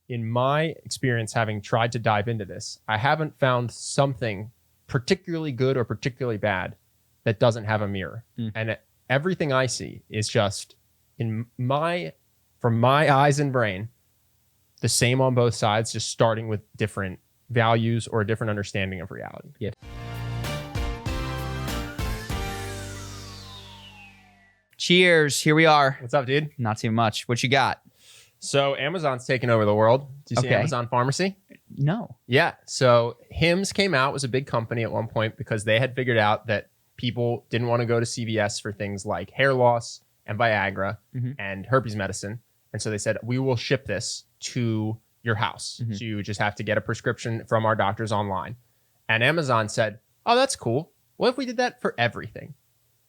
in my experience, having tried to dive into this, I haven't found something particularly good or particularly bad that doesn't have a mirror. And everything I see is just from my eyes and brain, the same on both sides, just starting with different values or a different understanding of reality. Yeah. Cheers. Here we are. What's up, dude? Not too much. What you got? So Amazon's taken over the world. Do you see Amazon Pharmacy? No. Yeah. So Hims came out, was a big company at one point because they had figured out that people didn't want to go to CVS for things like hair loss and Viagra and herpes medicine. And so they said, we will ship this to your house. So you just have to get a prescription from our doctors online. And Amazon said, oh, that's cool. What if we did that for everything?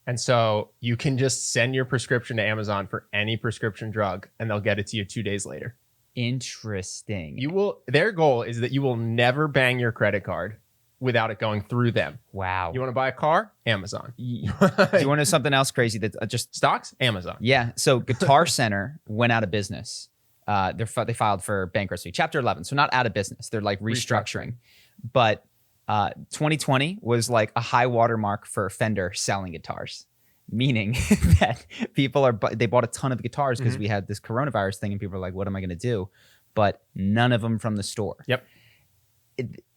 And so you can just send your prescription to Amazon for any prescription drug and they'll get it to you 2 days later. Interesting. Their goal is that you will never bang your credit card without it going through them. Wow. You want to buy a car? Amazon. Do you want to know something else crazy that just stocks? Amazon. Yeah. So Guitar Center went out of business. They filed for bankruptcy, Chapter 11. So not out of business. They're like restructuring. But 2020 was like a high watermark for Fender selling guitars, meaning that they bought a ton of guitars because we had this coronavirus thing and people were like, what am I going to do? But none of them from the store. Yep.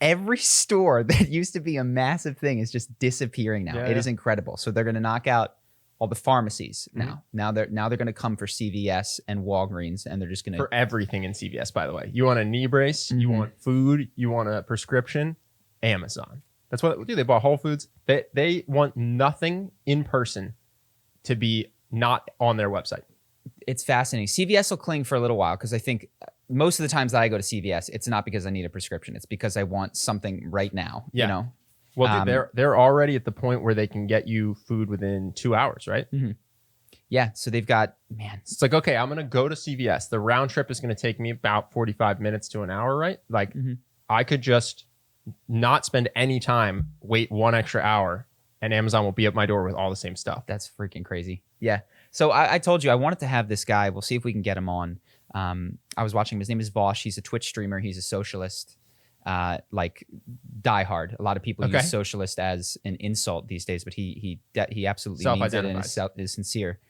Every store that used to be a massive thing is just disappearing now. It is incredible. So they're going to knock out all the pharmacies now. Now they're going to come for CVS and Walgreens, and they're just going to for everything in CVS. By the way, you want a knee brace, you want food, you want a prescription. Amazon. That's what they do. They bought Whole Foods. They want nothing in person to be not on their website. It's fascinating. CVS will cling for a little while because I think most of the times that I go to CVS, it's not because I need a prescription. It's because I want something right now. Yeah. You know? Well, dude, they're already at the point where they can get you food within 2 hours, right? Yeah. So they've got, it's like, okay, I'm going to go to CVS. The round trip is going to take me about 45 minutes to an hour, right? Like I could just not spend any time, wait 1 extra hour, and Amazon will be at my door with all the same stuff. That's freaking crazy. Yeah. So I told you I wanted to have this guy. We'll see if we can get him on. I was watching him. His name is Vaush. He's a Twitch streamer. He's a socialist, like diehard. A lot of people use socialist as an insult these days, but he absolutely means it and is sincere.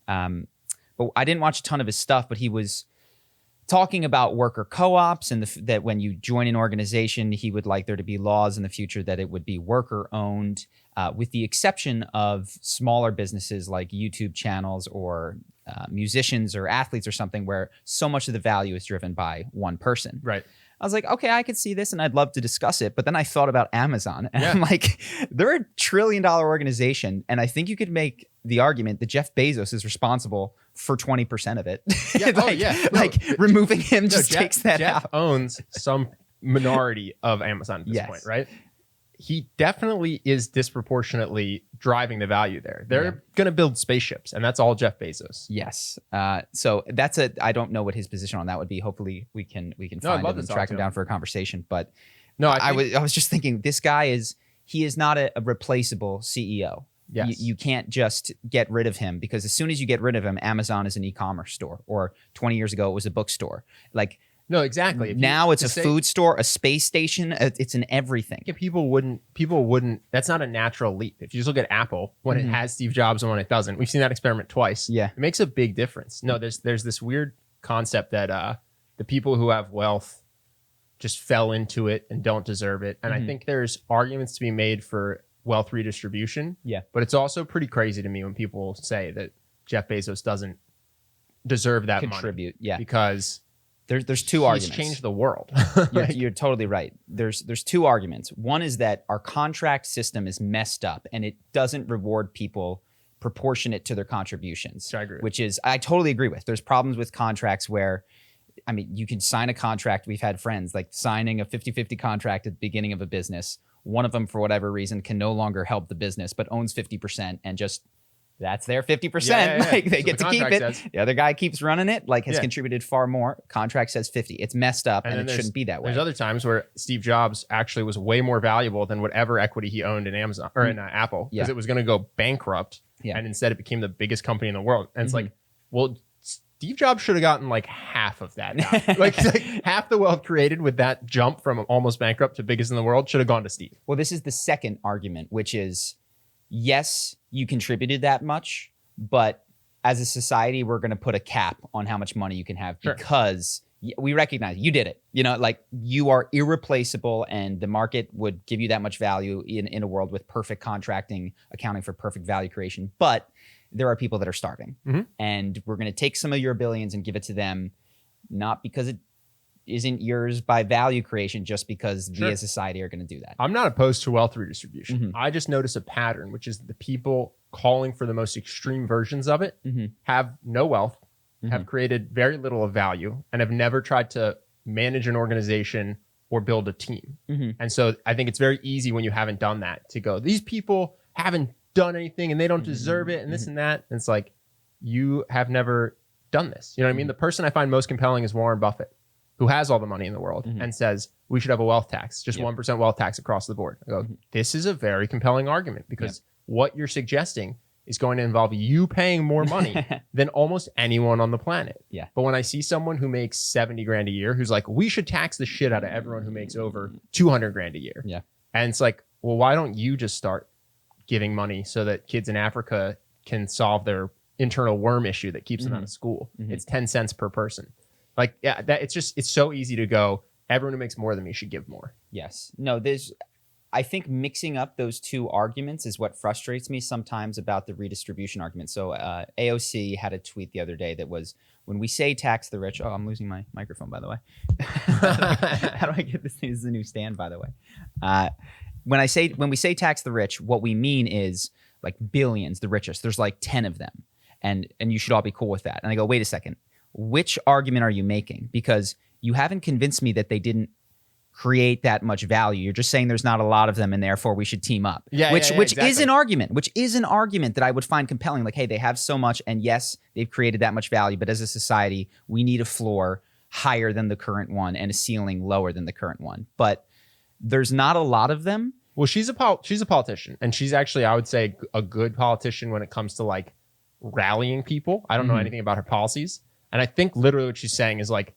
But I didn't watch a ton of his stuff, but he was talking about worker co-ops and that when you join an organization, he would like there to be laws in the future that it would be worker owned, with the exception of smaller businesses like YouTube channels or musicians or athletes or something where so much of the value is driven by one person. Right. I was like, okay, I could see this and I'd love to discuss it. But then I thought about Amazon and I'm like, they're a $1 trillion organization. And I think you could make the argument that Jeff Bezos is responsible for 20% of it. Yeah. Removing him takes that Jeff out. Owns some minority of Amazon at this point, right? He definitely is disproportionately driving the value there. They're going to build spaceships, and that's all Jeff Bezos. Yes. So I don't know what his position on that would be. Hopefully we can find him and track him down for a conversation. But no, I was just thinking this guy he is not a replaceable CEO. Yes. You can't just get rid of him because as soon as you get rid of him, Amazon is an e-commerce store, or 20 years ago it was a bookstore. Like, no, exactly. Now it's a food store, a space station. It's an everything. People wouldn't. That's not a natural leap. If you just look at Apple, when it has Steve Jobs and when it doesn't, we've seen that experiment twice. Yeah, it makes a big difference. No, there's this weird concept that the people who have wealth just fell into it and don't deserve it. And I think there's arguments to be made for wealth redistribution. Yeah, but it's also pretty crazy to me when people say that Jeff Bezos doesn't deserve that contribute. Money. Yeah, because there's two arguments. He's changed the world. You're totally right. There's two arguments. One is that our contract system is messed up and it doesn't reward people proportionate to their contributions. I agree. Which is, I totally agree with. There's problems with contracts where, I mean, you can sign a contract. We've had friends like signing a 50-50 contract at the beginning of a business. One of them, for whatever reason, can no longer help the business, but owns 50% and just that's their 50%. Yeah. Like they get to keep it. Says. The other guy keeps running it, like has contributed far more. Contract says 50. It's messed up and it shouldn't be that way. There's other times where Steve Jobs actually was way more valuable than whatever equity he owned in Amazon or in Apple because it was going to go bankrupt. Yeah. And instead it became the biggest company in the world. And it's like, well, Steve Jobs should have gotten like half of that. like half the wealth created with that jump from almost bankrupt to biggest in the world should have gone to Steve. Well, this is the second argument, which is, yes, you contributed that much, but as a society, we're going to put a cap on how much money you can have because we recognize you did it. You know, like you are irreplaceable and the market would give you that much value in a world with perfect contracting, accounting for perfect value creation. But there are people that are starving and we're going to take some of your billions and give it to them, not because it isn't yours by value creation, just because we as society are going to do that. I'm not opposed to wealth redistribution. I just notice a pattern, which is the people calling for the most extreme versions of it have no wealth, have created very little of value, and have never tried to manage an organization or build a team. And so I think it's very easy when you haven't done that to go, these people haven't done anything and they don't deserve it and this and that. And it's like, you have never done this. You know what I mean? The person I find most compelling is Warren Buffett, who has all the money in the world and says, we should have a wealth tax, just 1% wealth tax across the board. I go, this is a very compelling argument because what you're suggesting is going to involve you paying more money than almost anyone on the planet. But when I see someone who makes 70 grand a year, who's like, we should tax the shit out of everyone who makes over 200 grand a year. And it's like, well, why don't you just start giving money so that kids in Africa can solve their internal worm issue that keeps them out of school? It's 10 cents per person. Like, it's so easy to go, everyone who makes more than me should give more. Yes. No, I think mixing up those two arguments is what frustrates me sometimes about the redistribution argument. So AOC had a tweet the other day that was, when we say tax the rich, I'm losing my microphone, by the way. How do I get this thing? This is a new stand, by the way. When we say tax the rich, what we mean is like billions, the richest. There's like 10 of them. And you should all be cool with that. And I go, wait a second. Which argument are you making? Because you haven't convinced me that they didn't create that much value. You're just saying there's not a lot of them and therefore we should team up. Which exactly. is an argument that I would find compelling. Like, hey, they have so much and yes, they've created that much value, but as a society, we need a floor higher than the current one and a ceiling lower than the current one. But there's not a lot of them. Well, she's a politician, and she's actually, I would say, a good politician when it comes to like rallying people. I don't know anything about her policies, and I think literally what she's saying is like,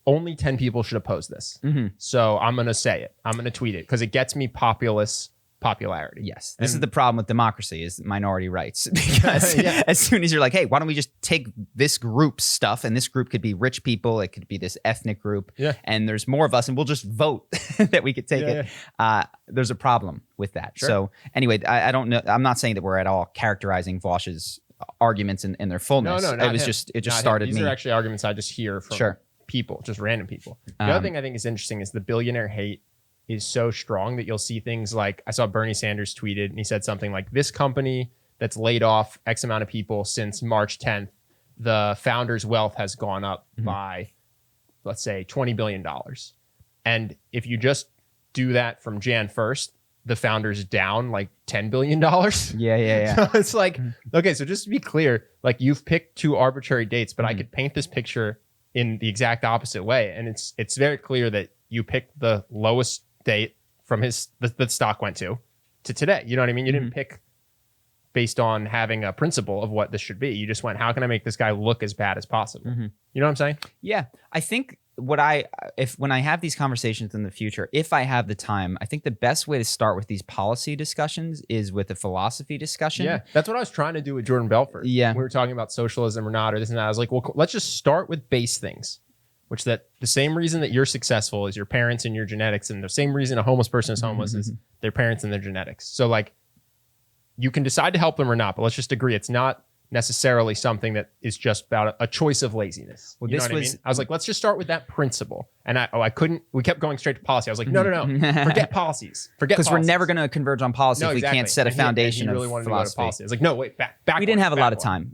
only 10 people should oppose this. So I'm going to say it. I'm going to tweet it because it gets me popularity. Yes. This is the problem with democracy is minority rights. Because as soon as you're like, hey, why don't we just take this group's stuff, and this group could be rich people, it could be this ethnic group, and there's more of us, and we'll just vote that we could take it. There's a problem with that. So anyway, I don't know. I'm not saying that we're at all characterizing Vaush's arguments in their fullness. No, it just started me. These are actually arguments I just hear from people, just random people. The other thing I think is interesting is the billionaire hate is so strong that you'll see things like, I saw Bernie Sanders tweeted and he said something like, this company that's laid off X amount of people since March 10th, the founder's wealth has gone up by, let's say, $20 billion. And if you just do that from Jan 1st, the founder's down like $10 billion. So it's like, okay, so just to be clear, like you've picked two arbitrary dates, but I could paint this picture in the exact opposite way. And it's very clear that you picked the lowest date from the stock went to today. You know what I mean? You didn't pick based on having a principle of what this should be. You just went, how can I make this guy look as bad as possible? You know what I'm saying? Yeah. I think when I have these conversations in the future, if I have the time, I think the best way to start with these policy discussions is with a philosophy discussion. Yeah, that's what I was trying to do with Jordan Belfort. Yeah. We were talking about socialism or not, or this and that. I was like, well, let's just start with base things, which that the same reason that you're successful is your parents and your genetics, and the same reason a homeless person is homeless is their parents and their genetics. So like, you can decide to help them or not, but let's just agree it's not necessarily something that is just about a choice of laziness. Well, you know what I mean? I was like, let's just start with that principle. And we kept going straight to policy. I was like, no, forget policies. Because we're never going to converge on policy if we can't set a foundation of philosophy. To go to policy. I was like, no, wait, back. We didn't have a lot of time.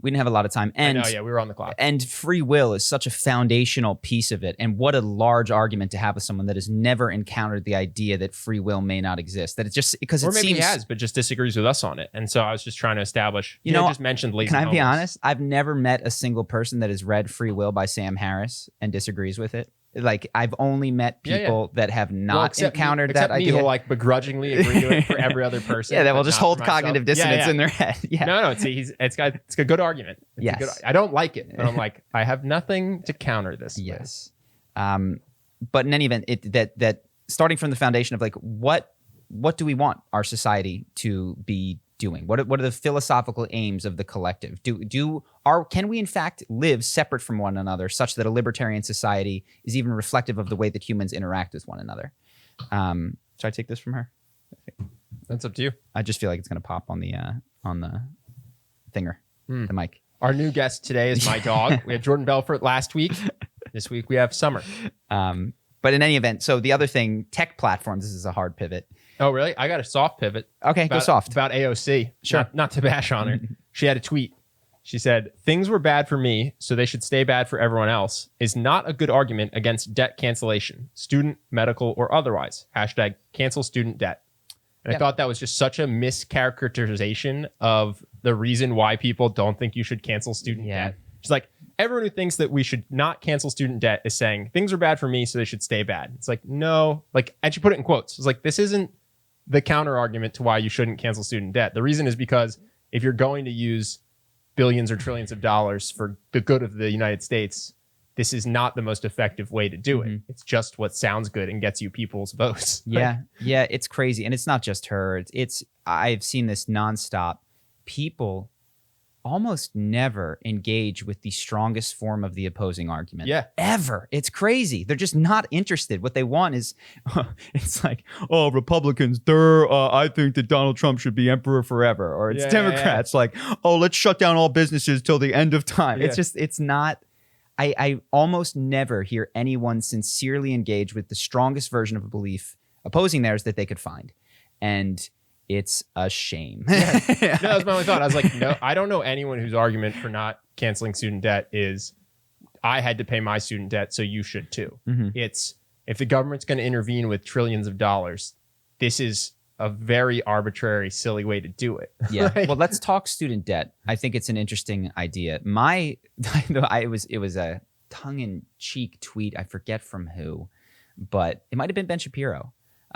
And we were on the clock. And free will is such a foundational piece of it. And what a large argument to have with someone that has never encountered the idea that free will may not exist. That it's just because it seems, he has, but just disagrees with us on it. And so I was just trying to establish. You know, just mentioned lazy. Can I be honest? I've never met a single person that has read Free Will by Sam Harris and disagrees with it. Like I've only met people that have not encountered that idea. idea. Who like begrudgingly agree to it for every other person. Yeah, that will just hold cognitive dissonance in their head. Yeah. No, it's a good argument. I don't like it, but I'm like, I have nothing to counter this. Yes. But in any event, that starting from the foundation of like what do we want our society to be doing? What are the philosophical aims of the collective? Can we in fact live separate from one another such that a libertarian society is even reflective of the way that humans interact with one another? Should I take this from her? That's up to you. I just feel like it's gonna pop on the thinger, the mic. Our new guest today is my dog. We had Jordan Belfort last week. This week we have Summer. But in any event, so the other thing, tech platforms, this is a hard pivot. Oh, really? I got a soft pivot. Okay, go soft. About AOC. Sure. Not to bash on her. She had a tweet. She said, "Things were bad for me, so they should stay bad for everyone else is not a good argument against debt cancellation, student, medical, or otherwise. Hashtag cancel student debt." And I thought that was just such a mischaracterization of the reason why people don't think you should cancel student debt. She's like, everyone who thinks that we should not cancel student debt is saying things are bad for me, so they should stay bad. It's like, no, like, and she put it in quotes. It's like, this isn't the counter argument to why you shouldn't cancel student debt. The reason is because if you're going to use billions or trillions of dollars for the good of the United States, this is not the most effective way to do it. It's just what sounds good and gets you people's votes. Yeah, it's crazy. And it's not just her. I've seen this nonstop. People almost never engage with the strongest form of the opposing argument. Yeah. Ever. It's crazy. They're just not interested. What they want is, it's like, oh, Republicans, I think that Donald Trump should be emperor forever. Or it's Democrats like, oh, let's shut down all businesses till the end of time. Yeah. It's not, I almost never hear anyone sincerely engage with the strongest version of a belief opposing theirs that they could find. And it's a shame. No, that was my only thought. I was like, no, I don't know anyone whose argument for not canceling student debt is I had to pay my student debt, so you should too. It's if the government's going to intervene with trillions of dollars, this is a very arbitrary, silly way to do it. Yeah. Well, let's talk student debt. I think it's an interesting idea. It was a tongue-in-cheek tweet. I forget from who, but it might have been Ben Shapiro.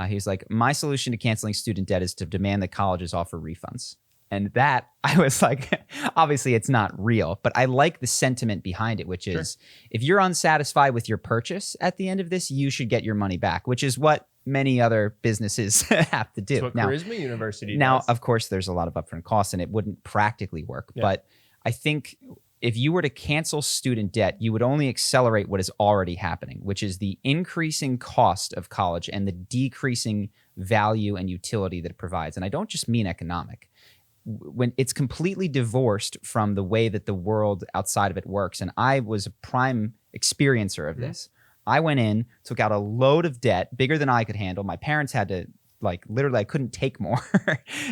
He was like, my solution to canceling student debt is to demand that colleges offer refunds. And that, I was like, obviously it's not real, but I like the sentiment behind it, which is if you're unsatisfied with your purchase at the end of this, you should get your money back, which is what many other businesses have to do. That's what Charisma University now, does. of course, there's a lot of upfront costs and it wouldn't practically work. But I think if you were to cancel student debt, you would only accelerate what is already happening, which is the increasing cost of college and the decreasing value and utility that it provides. And I don't just mean economic. When it's completely divorced from the way that the world outside of it works. And I was a prime experiencer of this. I went in, took out a load of debt, bigger than I could handle. My parents had to, like, literally, I couldn't take more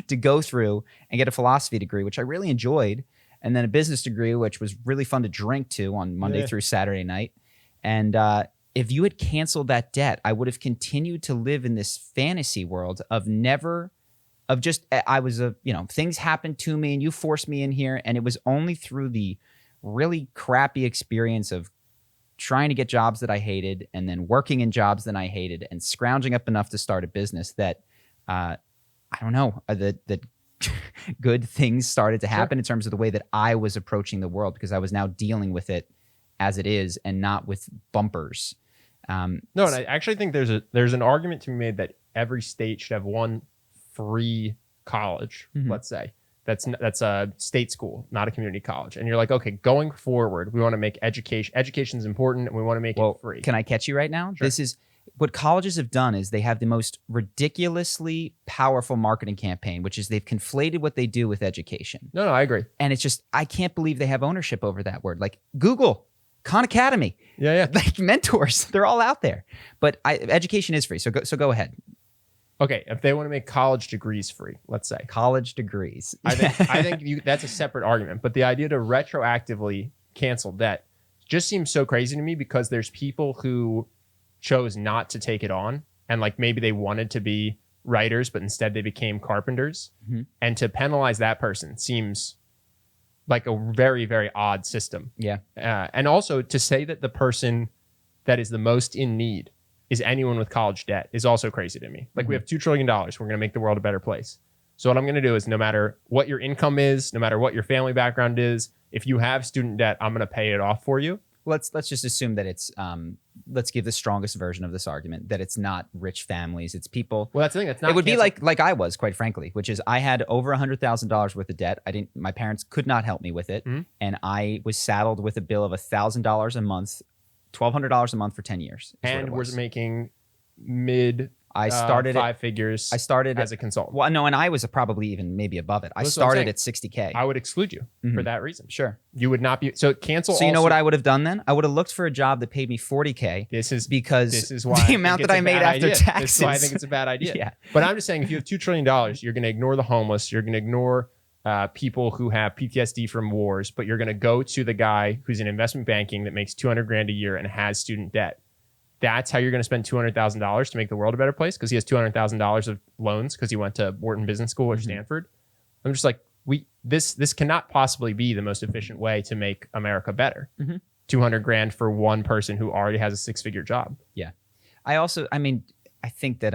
to go through and get a philosophy degree, which I really enjoyed. And then a business degree, which was really fun to drink to on Monday through Saturday night. And if you had canceled that debt, I would have continued to live in this fantasy world of things happened to me and you forced me in here. And it was only through the really crappy experience of trying to get jobs that I hated and then working in jobs that I hated and scrounging up enough to start a business that, that good things started to happen in terms of the way that I was approaching the world, because I was now dealing with it as it is and not with bumpers. And I actually think there's an argument to be made that every state should have one free college, let's say. That's a state school, not a community college. And you're like, okay, going forward, we want to make education's important and we want to make it free. Can I catch you right now? Sure. This is what colleges have done is they have the most ridiculously powerful marketing campaign, which is they've conflated what they do with education. No, I agree. And it's just, I can't believe they have ownership over that word. Like Google, Khan Academy. Yeah. Like mentors, they're all out there. But education is free. So go ahead. Okay, if they want to make college degrees free, let's say. College degrees. I think that's a separate argument. But the idea to retroactively cancel debt just seems so crazy to me, because there's people who chose not to take it on, and like maybe they wanted to be writers, but instead they became carpenters. And to penalize that person seems like a very, very odd system. Yeah. And also to say that the person that is the most in need is anyone with college debt is also crazy to me. Like we have $2 trillion. We're going to make the world a better place. So what I'm going to do is no matter what your income is, no matter what your family background is, if you have student debt, I'm going to pay it off for you. Let's just assume that it's let's give the strongest version of this argument, that it's not rich families, it's people. Well, that's the thing. It's not. It would be like I was, quite frankly, which is I had over $100,000 worth of debt. My parents could not help me with it, and I was saddled with a bill of $1,000 a month, $1,200 a month for 10 years. And we're making mid. I started five figures. I started as a consultant. Well, no, and I was probably even maybe above it. I started at $60K. I would exclude you for that reason. Sure, you would not be. So cancel. So you know what I would have done then? I would have looked for a job that paid me $40K. This is why the amount that I made after taxes. This is why I think it's a bad idea. Yeah. But I'm just saying, if you have $2 trillion, you're going to ignore the homeless. You're going to ignore people who have PTSD from wars. But you're going to go to the guy who's in investment banking that makes $200,000 a year and has student debt. That's how you're going to spend $200,000 to make the world a better place, because he has $200,000 of loans because he went to Wharton Business School or Stanford. I'm just like, this cannot possibly be the most efficient way to make America better. $200,000 for one person who already has a 6-figure job. Yeah, I think that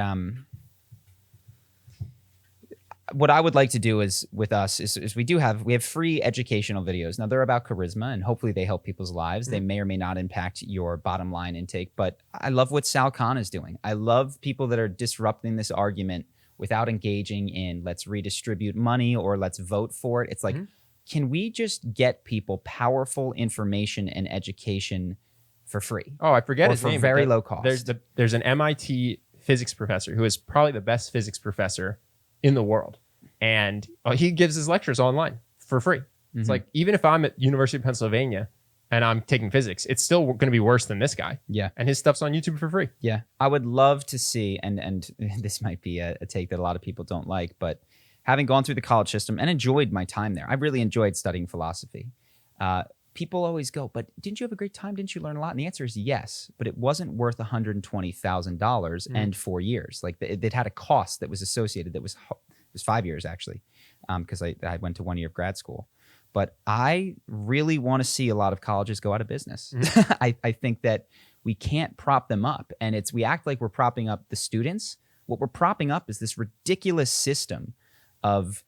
what I would like to do is with us is we have free educational videos. Now they're about charisma and hopefully they help people's lives. They may or may not impact your bottom line intake, but I love what Sal Khan is doing. I love people that are disrupting this argument without engaging in let's redistribute money or let's vote for it. It's like, can we just get people powerful information and education for free? Oh, I forget his name. For very low cost. There's an MIT physics professor who is probably the best physics professor in the world, and he gives his lectures online for free. It's like, even if I'm at University of Pennsylvania and I'm taking physics, it's still going to be worse than this guy. Yeah, and his stuff's on YouTube for free. Yeah, I would love to see, and this might be a take that a lot of people don't like, but having gone through the college system and enjoyed my time there, I really enjoyed studying philosophy. People always go, but didn't you have a great time? Didn't you learn a lot? And the answer is yes, but it wasn't worth $120,000 and 4 years. Like it had a cost that was associated. It was 5 years actually, because I went to 1 year of grad school. But I really want to see a lot of colleges go out of business. I think that we can't prop them up, and we act like we're propping up the students. What we're propping up is this ridiculous system of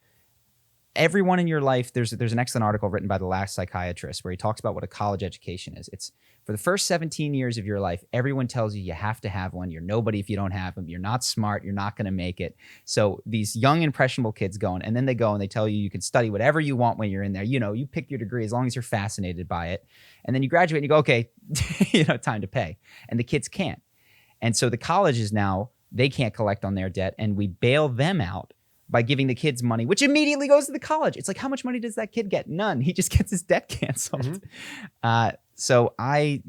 everyone in your life. There's an excellent article written by The Last Psychiatrist where he talks about what a college education is. It's for the first 17 years of your life, everyone tells you have to have one. You're nobody if you don't have them. You're not smart. You're not going to make it. So these young, impressionable kids go in, and then they go and they tell you can study whatever you want when you're in there. You pick your degree as long as you're fascinated by it. And then you graduate and you go, okay, time to pay. And the kids can't. And so the colleges now, they can't collect on their debt, and we bail them out by giving the kids money, which immediately goes to the college. It's like, how much money does that kid get? None. He just gets his debt canceled. So I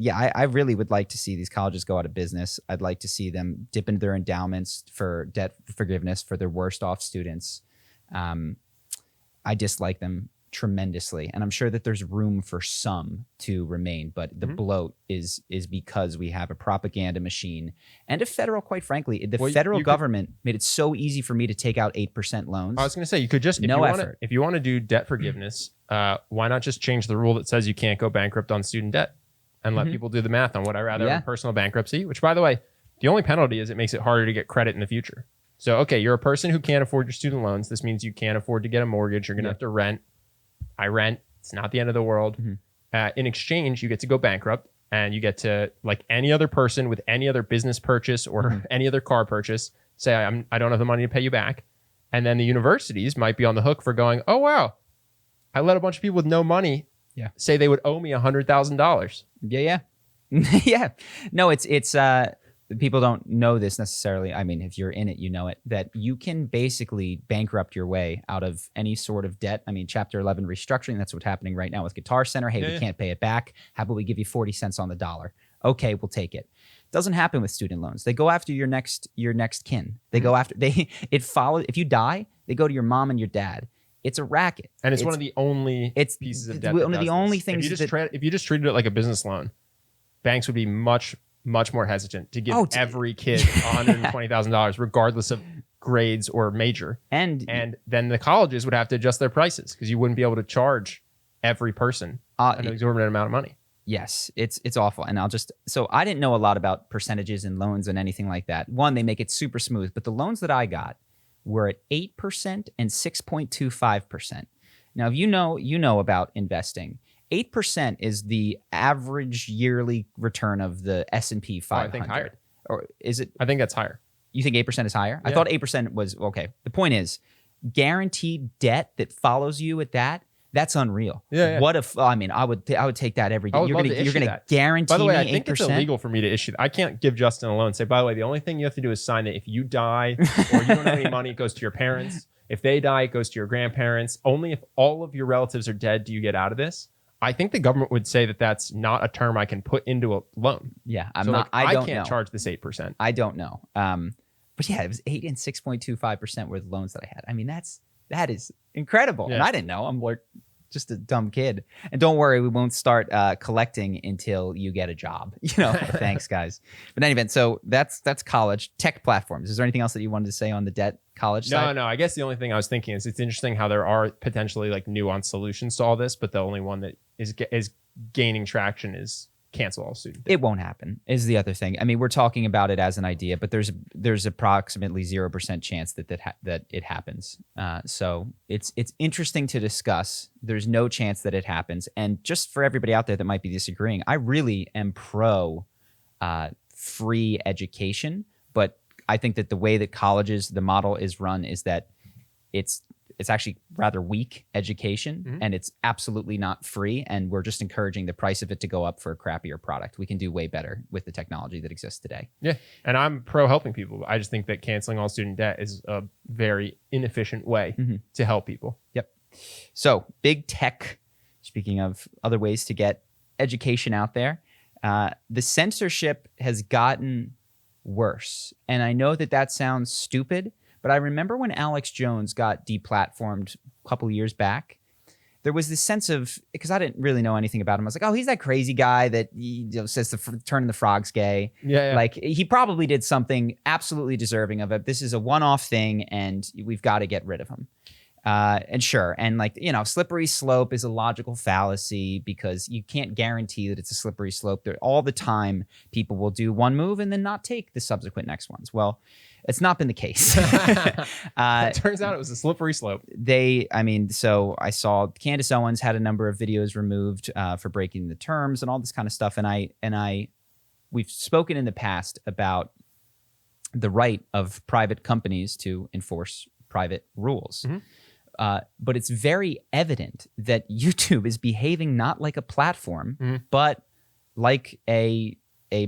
really would like to see these colleges go out of business. I'd like to see them dip into their endowments for debt forgiveness for their worst off students. I dislike them tremendously, and I'm sure that there's room for some to remain, but the bloat is because we have a propaganda machine and a federal, quite frankly, the federal government made it so easy for me to take out 8% loans. I was going to say, you could just, if you want to do debt forgiveness, why not just change the rule that says you can't go bankrupt on student debt and let people do the math on what I rather have personal bankruptcy, which, by the way, the only penalty is it makes it harder to get credit in the future. So, okay, you're a person who can't afford your student loans. This means you can't afford to get a mortgage. You're going to have to rent. I rent. It's not the end of the world. In exchange, you get to go bankrupt, and you get to, like any other person with any other business purchase or any other car purchase, say, I don't have the money to pay you back. And then the universities might be on the hook for going, oh, wow, I let a bunch of people with no money say they would owe me $100,000. Yeah. Yeah. No, it's people don't know this necessarily. I mean, if you're in it, you know it, that you can basically bankrupt your way out of any sort of debt. I mean, Chapter 11 restructuring, that's what's happening right now with Guitar Center. Hey, we can't pay it back. How about we give you 40 cents on the dollar? Okay, we'll take it. Doesn't happen with student loans. They go after your next kin. They go after, if you die, they go to your mom and your dad. It's a racket. And it's one of the only pieces of debt. One of the only things. If you just treated it like a business loan, banks would be much more hesitant to give every kid $120,000, regardless of grades or major. And then the colleges would have to adjust their prices because you wouldn't be able to charge every person an exorbitant amount of money. Yes, it's awful. And so I didn't know a lot about percentages and loans and anything like that. One, they make it super smooth, but the loans that I got were at 8% and 6.25%. Now, if you know about investing, 8% is the average yearly return of the S&P 500. I think higher. Or is it? I think that's higher. You think 8% is higher? Yeah. I thought 8% was okay. The point is, guaranteed debt that follows you at that. That's unreal. Yeah. What if? I mean, I would take that every day. I would love to issue you're gonna that. guarantee By the way, I me think 8%? it's illegal for me to issue. I can't give Justin a loan. Say, by the way, the only thing you have to do is sign it. If you die or you don't have any money, it goes to your parents. If they die, it goes to your grandparents. Only if all of your relatives are dead do you get out of this. I think the government would say that that's not a term I can put into a loan. Yeah, I don't can't know. charge this 8%. I don't know. But yeah, it was 8 and 6.25% were the loans that I had. I mean, that is incredible, Yeah. and I didn't know. I'm like just a dumb kid. And don't worry, we won't start collecting until you get a job. Thanks, guys. But in any event, so that's college tech platforms. Is there anything else that you wanted to say on the debt college side? No. I guess the only thing I was thinking is it's interesting how there are potentially like nuanced solutions to all this, but the only one that is gaining traction is cancel all student debt. It won't happen is the other thing. I mean, we're talking about it as an idea, but there's approximately 0% chance that it happens. So it's interesting to discuss. There's no chance that it happens. And just for everybody out there that might be disagreeing, I really am pro free education, but I think that the way that colleges, the model is run is that it's actually rather weak education, and it's absolutely not free. And we're just encouraging the price of it to go up for a crappier product. We can do way better with the technology that exists today. Yeah. And I'm pro helping people. I just think that canceling all student debt is a very inefficient way to help people. Yep. So big tech, speaking of other ways to get education out there, the censorship has gotten worse. And I know that sounds stupid, but I remember when Alex Jones got deplatformed a couple of years back, there was this sense of, because I didn't really know anything about him. I was like, oh, he's that crazy guy that says turning the frogs gay. Yeah. Like he probably did something absolutely deserving of it. This is a one-off thing and we've got to get rid of him. And sure. And slippery slope is a logical fallacy because you can't guarantee that it's a slippery slope. All the time people will do one move and then not take the subsequent next ones. Well, it's not been the case. It turns out it was a slippery slope. So I saw Candace Owens had a number of videos removed for breaking the terms and all this kind of stuff. And we've spoken in the past about the right of private companies to enforce private rules. But it's very evident that YouTube is behaving not like a platform, but like a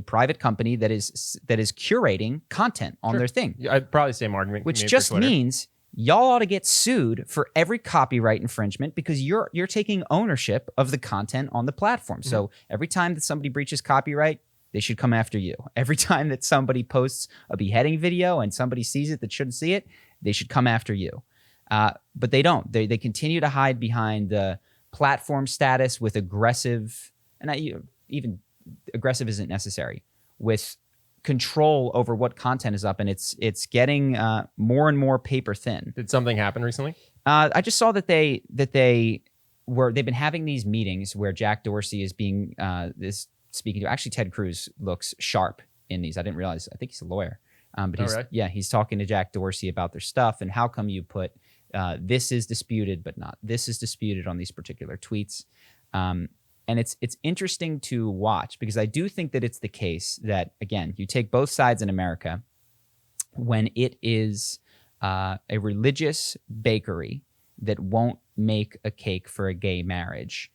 private company that is curating content on their thing. Yeah, I'd probably same argument. Which just means y'all ought to get sued for every copyright infringement because you're taking ownership of the content on the platform. So every time that somebody breaches copyright, they should come after you. Every time that somebody posts a beheading video and somebody sees it that shouldn't see it, they should come after you. But they don't. They continue to hide behind the platform status with aggressive, and even aggressive isn't necessary, with control over what content is up, and it's getting more and more paper thin. Did something happen recently? I just saw that they've been having these meetings where Jack Dorsey is being is speaking to. Actually, Ted Cruz looks sharp in these. I didn't realize. I think he's a lawyer. But he's talking to Jack Dorsey about their stuff and how come you put this is disputed but not this is disputed on these particular tweets. And it's interesting to watch because I do think that it's the case that, again, you take both sides in America when it is a religious bakery that won't make a cake for a gay marriage.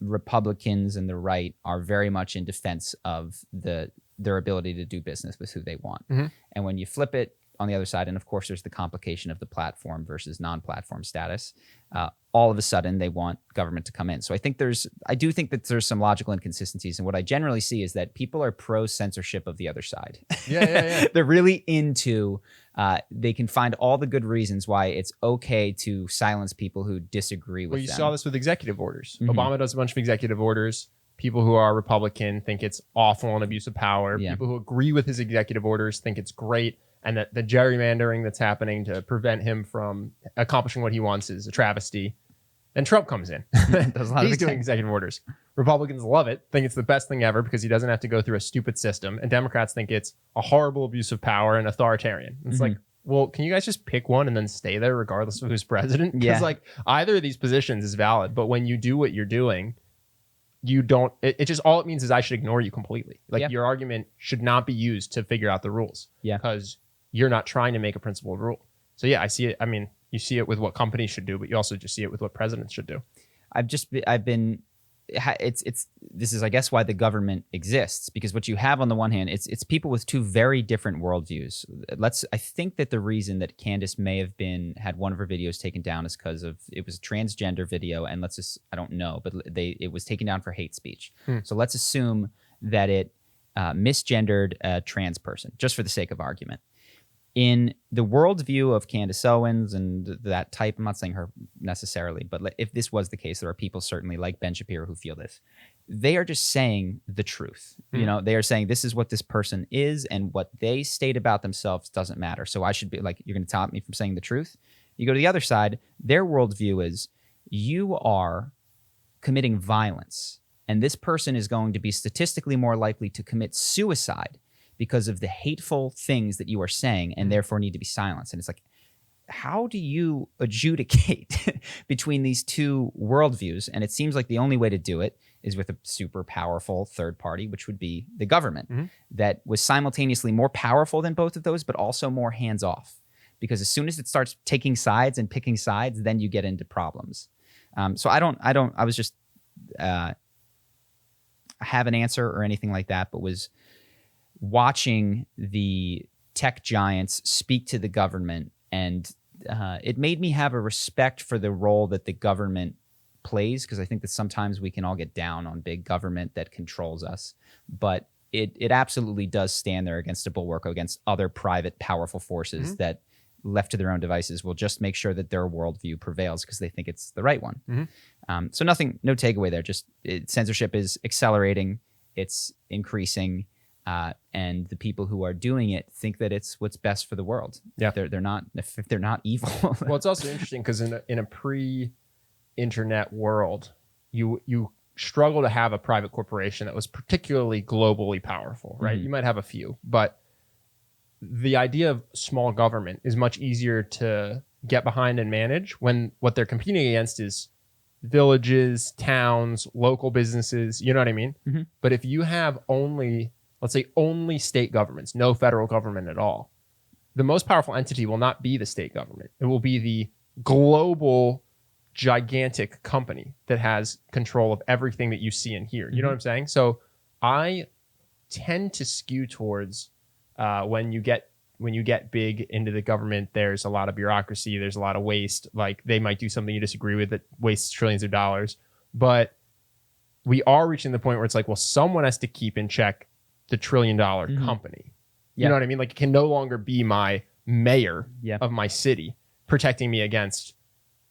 Republicans and the right are very much in defense of their ability to do business with who they want. And when you flip it on the other side, and of course there's the complication of the platform versus non-platform status, all of a sudden they want government to come in. So I do think that there's some logical inconsistencies. And what I generally see is that people are pro-censorship of the other side. Yeah. They're really into, they can find all the good reasons why it's okay to silence people who disagree with them. Well, you saw this with executive orders. Obama does a bunch of executive orders. People who are Republican think it's awful and abuse of power. Yeah. People who agree with his executive orders think it's great. And that the gerrymandering that's happening to prevent him from accomplishing what he wants is a travesty. Then Trump comes in. Does a lot of He's doing executive orders. Republicans love it, think it's the best thing ever because he doesn't have to go through a stupid system. And Democrats think it's a horrible abuse of power and authoritarian. It's like, well, can you guys just pick one and then stay there regardless of who's president? Because like either of these positions is valid, but when you do what you're doing, you don't, it just, all it means is I should ignore you completely. Like your argument should not be used to figure out the rules because you're not trying to make a principled rule. So yeah, I see it. I mean, you see it with what companies should do, but you also just see it with what presidents should do. This is, I guess, why the government exists, because what you have on the one hand, it's people with two very different worldviews. I think that the reason that Candace may have had one of her videos taken down is because it was a transgender video, and I don't know, but it was taken down for hate speech. So let's assume that it misgendered a trans person, just for the sake of argument. In the worldview of Candace Owens and that type, I'm not saying her necessarily, but if this was the case, there are people certainly like Ben Shapiro who feel this. They are just saying the truth. You know, they are saying this is what this person is, and what they state about themselves doesn't matter. So I should be like, you're going to stop me from saying the truth? You go to the other side, their worldview is you are committing violence, and this person is going to be statistically more likely to commit suicide because of the hateful things that you are saying, and therefore need to be silenced. And it's like, how do you adjudicate between these two worldviews? And it seems like the only way to do it is with a super powerful third party, which would be the government, that was simultaneously more powerful than both of those, but also more hands-off. Because as soon as it starts taking sides and picking sides, then you get into problems. So I was just, have an answer or anything like that, but was watching the tech giants speak to the government, and it made me have a respect for the role that the government plays, because I think that sometimes we can all get down on big government that controls us, but it absolutely does stand there against a bulwark against other private powerful forces that, left to their own devices, will just make sure that their worldview prevails because they think it's the right one. So no takeaway there. Just censorship is accelerating, it's increasing. And the people who are doing it think that it's what's best for the world. Yeah, they're not evil. Well, it's also interesting because in a pre-internet world, you struggle to have a private corporation that was particularly globally powerful, right? You might have a few, but the idea of small government is much easier to get behind and manage when what they're competing against is villages, towns, local businesses. You know what I mean? But if you have let's say only state governments, no federal government at all, the most powerful entity will not be the state government. It will be the global, gigantic company that has control of everything that you see and hear. You know what I'm saying? So I tend to skew towards when you get big into the government, there's a lot of bureaucracy, there's a lot of waste. Like they might do something you disagree with that wastes trillions of dollars. But we are reaching the point where it's like, well, someone has to keep in check the $1 trillion company. You know what I mean? Like it can no longer be my mayor of my city protecting me against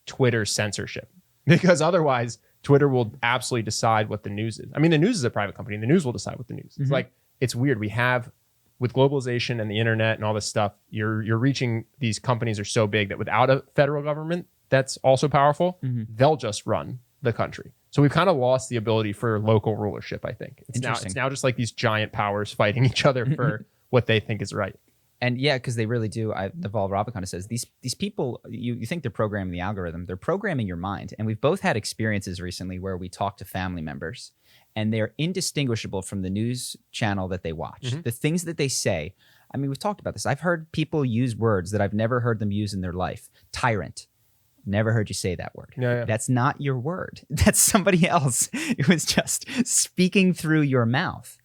Twitter censorship, because otherwise Twitter will absolutely decide what the news is. I mean, the news is a private company and the news will decide what the news is. It's like, it's weird. We have, with globalization and the internet and all this stuff, you're reaching, these companies are so big that without a federal government that's also powerful, they'll just run the country. So we've kind of lost the ability for local rulership, I think. It's now just like these giant powers fighting each other for what they think is right. And yeah, because they really do. Naval Ravikant says these people, you think they're programming the algorithm, they're programming your mind. And we've both had experiences recently where we talk to family members and they're indistinguishable from the news channel that they watch. The things that they say, I mean, we've talked about this. I've heard people use words that I've never heard them use in their life. Tyrant. Never heard you say that word. That's not your word. That's somebody else who is just speaking through your mouth.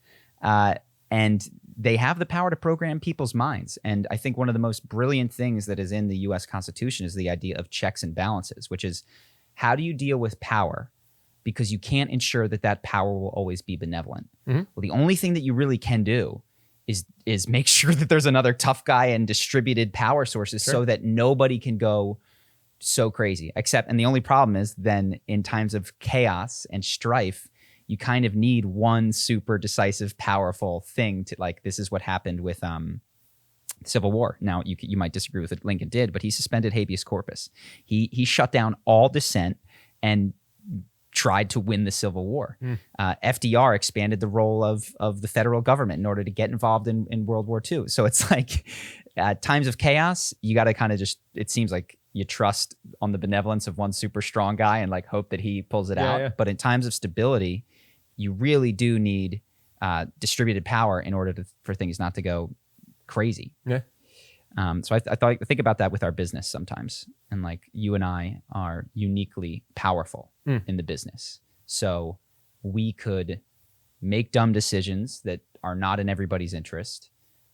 And they have the power to program people's minds. And I think one of the most brilliant things that is in the US Constitution is the idea of checks and balances, which is how do you deal with power? Because you can't ensure that that power will always be benevolent. Well, the only thing that you really can do is make sure that there's another tough guy and distributed power sources so that nobody can go so crazy. And the only problem is then in times of chaos and strife, you kind of need one super decisive, powerful thing to, like, this is what happened with Civil War. Now, you might disagree with what Lincoln did, but he suspended habeas corpus. He shut down all dissent and tried to win the Civil War. FDR expanded the role of the federal government in order to get involved in World War II. So it's like at times of chaos, you got to kind of just, it seems like you trust on the benevolence of one super strong guy and like hope that he pulls it out. Yeah. But in times of stability, you really do need distributed power in order for things not to go crazy. Yeah. So I think about that with our business sometimes. And like you and I are uniquely powerful in the business. So we could make dumb decisions that are not in everybody's interest.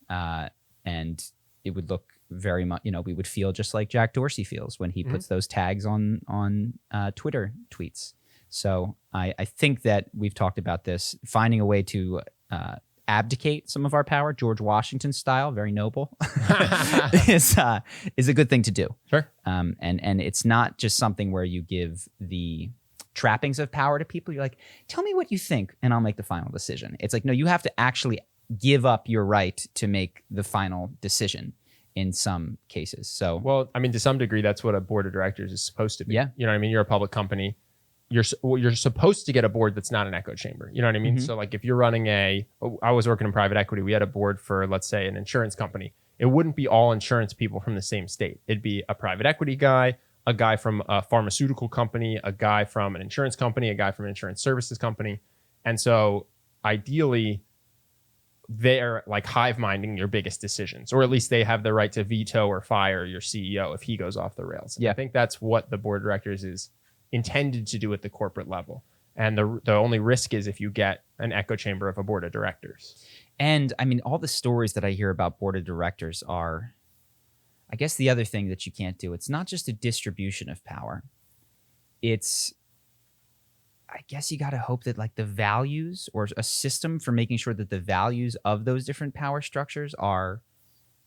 And it would look very much, we would feel just like Jack Dorsey feels when he puts those tags on Twitter tweets. So I think that we've talked about this, finding a way to abdicate some of our power, George Washington style, very noble, is a good thing to do. Sure. And it's not just something where you give the trappings of power to people. You're like, tell me what you think, and I'll make the final decision. It's like, no, you have to actually give up your right to make the final decision in some cases. So, well, I mean, to some degree, that's what a board of directors is supposed to be. Yeah. You know what I mean? You're a public company. You're supposed to get a board that's not an echo chamber. You know what I mean? So like if you're running I was working in private equity. We had a board for, let's say, an insurance company. It wouldn't be all insurance people from the same state. It'd be a private equity guy, a guy from a pharmaceutical company, a guy from an insurance company, a guy from an insurance services company. And so ideally, they're like hive minding your biggest decisions, or at least they have the right to veto or fire your CEO if he goes off the rails. Yeah. I think that's what the board of directors is intended to do at the corporate level. And the only risk is if you get an echo chamber of a board of directors. And I mean, all the stories that I hear about board of directors are, I guess the other thing that you can't do, it's not just a distribution of power. It's, I guess you got to hope that like the values or a system for making sure that the values of those different power structures are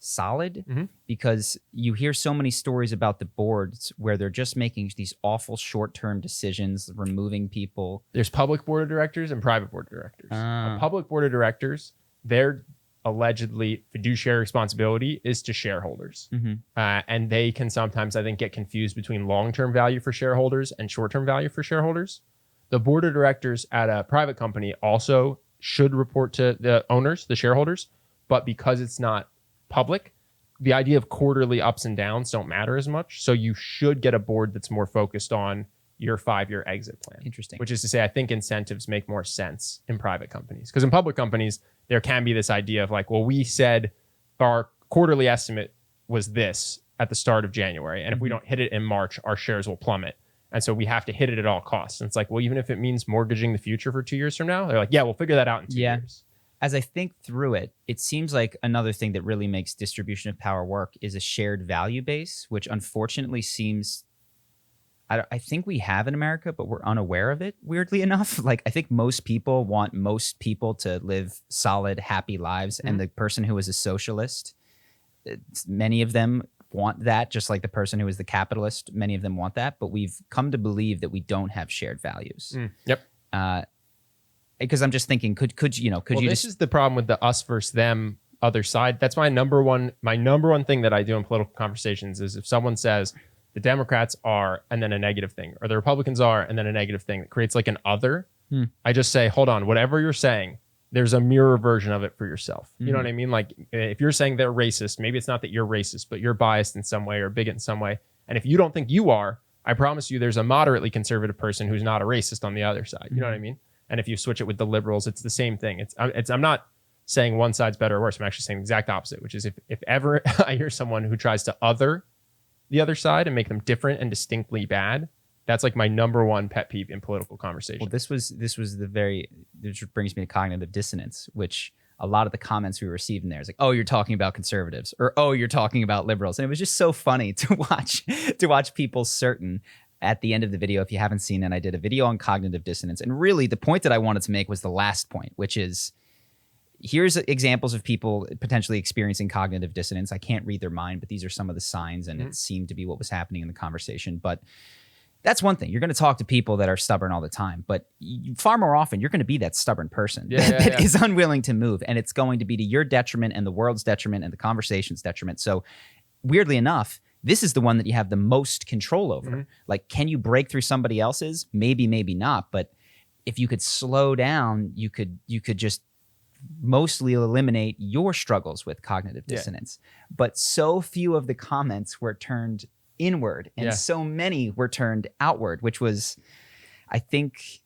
solid, because you hear so many stories about the boards where they're just making these awful short-term decisions, removing people. There's public board of directors and private board of directors. A public board of directors, their allegedly fiduciary responsibility is to shareholders. And they can sometimes, I think, get confused between long-term value for shareholders and short-term value for shareholders. The board of directors at a private company also should report to the owners, the shareholders, but because it's not public, the idea of quarterly ups and downs don't matter as much. So you should get a board that's more focused on your 5-year exit plan. Interesting. Which is to say, I think incentives make more sense in private companies. Because in public companies, there can be this idea of like, well, we said our quarterly estimate was this at the start of January. And if we don't hit it in March, our shares will plummet. And so we have to hit it at all costs. And it's like, well, even if it means mortgaging the future for 2 years from now, they're like, yeah, we'll figure that out in 2 years. As I think through it, it seems like another thing that really makes distribution of power work is a shared value base, which unfortunately seems, I think we have in America, but we're unaware of it, weirdly enough. Like, I think most people want most people to live solid, happy lives. And the person who is a socialist, many of them want that, just like the person who is the capitalist, many of them want that. But we've come to believe that we don't have shared values. Yep. Because I'm just thinking, could you this is the problem with the us versus them other side. That's my number one thing that I do in political conversations is if someone says the Democrats are and then a negative thing, or the Republicans are and then a negative thing that creates like an other, I just say, hold on, whatever you're saying, there's a mirror version of it for yourself. You know what I mean? Like if you're saying they're racist, maybe it's not that you're racist, but you're biased in some way or bigot in some way. And if you don't think you are, I promise you there's a moderately conservative person who's not a racist on the other side. You know what I mean? And if you switch it with the liberals, it's the same thing. I'm not saying one side's better or worse. I'm actually saying the exact opposite, which is if ever I hear someone who tries to other the other side and make them different and distinctly bad, that's like my number one pet peeve in political conversation. Well, this was which brings me to cognitive dissonance, which a lot of the comments we received in there is like, oh, you're talking about conservatives, or oh, you're talking about liberals. And it was just so funny to watch people certain. At the end of the video, if you haven't seen it, I did a video on cognitive dissonance. And really the point that I wanted to make was the last point, which is here's examples of people potentially experiencing cognitive dissonance. I can't read their mind, but these are some of the signs, and it seemed to be what was happening in the conversation. But that's one thing. You're going to talk to people that are stubborn all the time, but far more often, you're going to be that stubborn person that is unwilling to move. And it's going to be to your detriment and the world's detriment and the conversation's detriment. So weirdly enough, this is the one that you have the most control over. Like, can you break through somebody else's? Maybe, maybe not. But if you could slow down, you could just mostly eliminate your struggles with cognitive dissonance. But so few of the comments were turned inward, and so many were turned outward, which was, I think,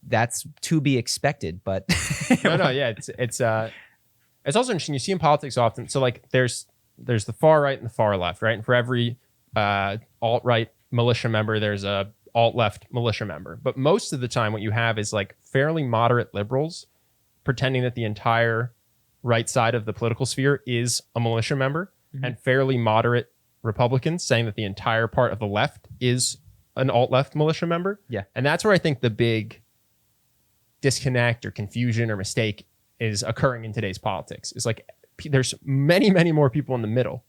that's to be expected. But it's also interesting. You see in politics often. So like there's the far right and the far left, right? And for every alt-right militia member, there's a alt-left militia member. But most of the time what you have is like fairly moderate liberals pretending that the entire right side of the political sphere is a militia member, and fairly moderate Republicans saying that the entire part of the left is an alt-left militia member. Yeah. And that's where I think the big disconnect or confusion or mistake is occurring in today's politics. Is like there's many, many more people in the middle,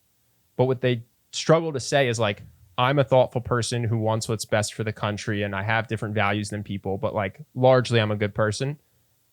but what they struggle to say is like, I'm a thoughtful person who wants what's best for the country, and I have different values than people, but like largely I'm a good person.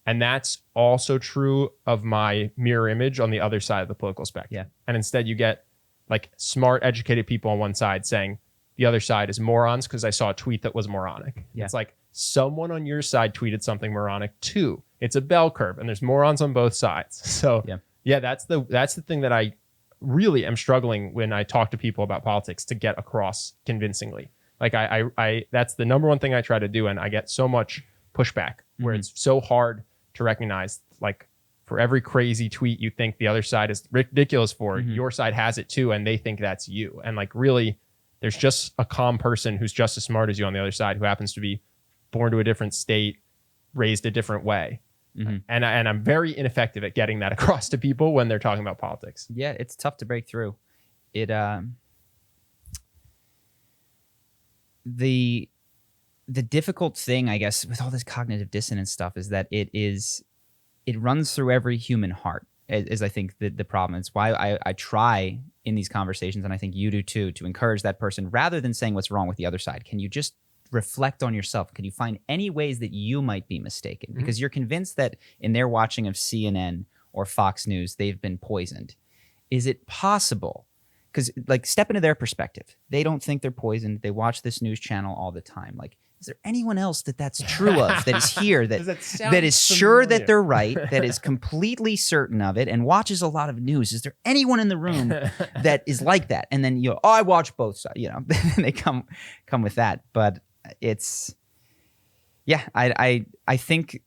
And that's also true of my mirror image on the other side of the political spectrum. Yeah. And instead you get like smart, educated people on one side saying the other side is morons because I saw a tweet that was moronic. Yeah. It's like someone on your side tweeted something moronic too. It's a bell curve, and there's morons on both sides. So that's the thing that I really am struggling when I talk to people about politics to get across convincingly. Like I that's the number one thing I try to do, and I get so much pushback where it's so hard to recognize, like, for every crazy tweet you think the other side is ridiculous for, your side has it too, and they think that's you. And like really, there's just a calm person who's just as smart as you on the other side who happens to be born to a different state, raised a different way. And I'm very ineffective at getting that across to people when they're talking about politics. Yeah, it's tough to break through. The difficult thing, I guess, with all this cognitive dissonance stuff is that it runs through every human heart, is I think the problem. It's why I try in these conversations, and I think you do too, to encourage that person rather than saying what's wrong with the other side. Can you just reflect on yourself? Can you find any ways that you might be mistaken? Because you're convinced that in their watching of CNN or Fox News, they've been poisoned. Is it possible? Because like, step into their perspective. They don't think they're poisoned. They watch this news channel all the time. Like, is there anyone else that's true of, that is here, that is sure that they're right, that is completely certain of it, and watches a lot of news? Is there anyone in the room that is like that? And then I watch both sides. They come with that. But it's, I think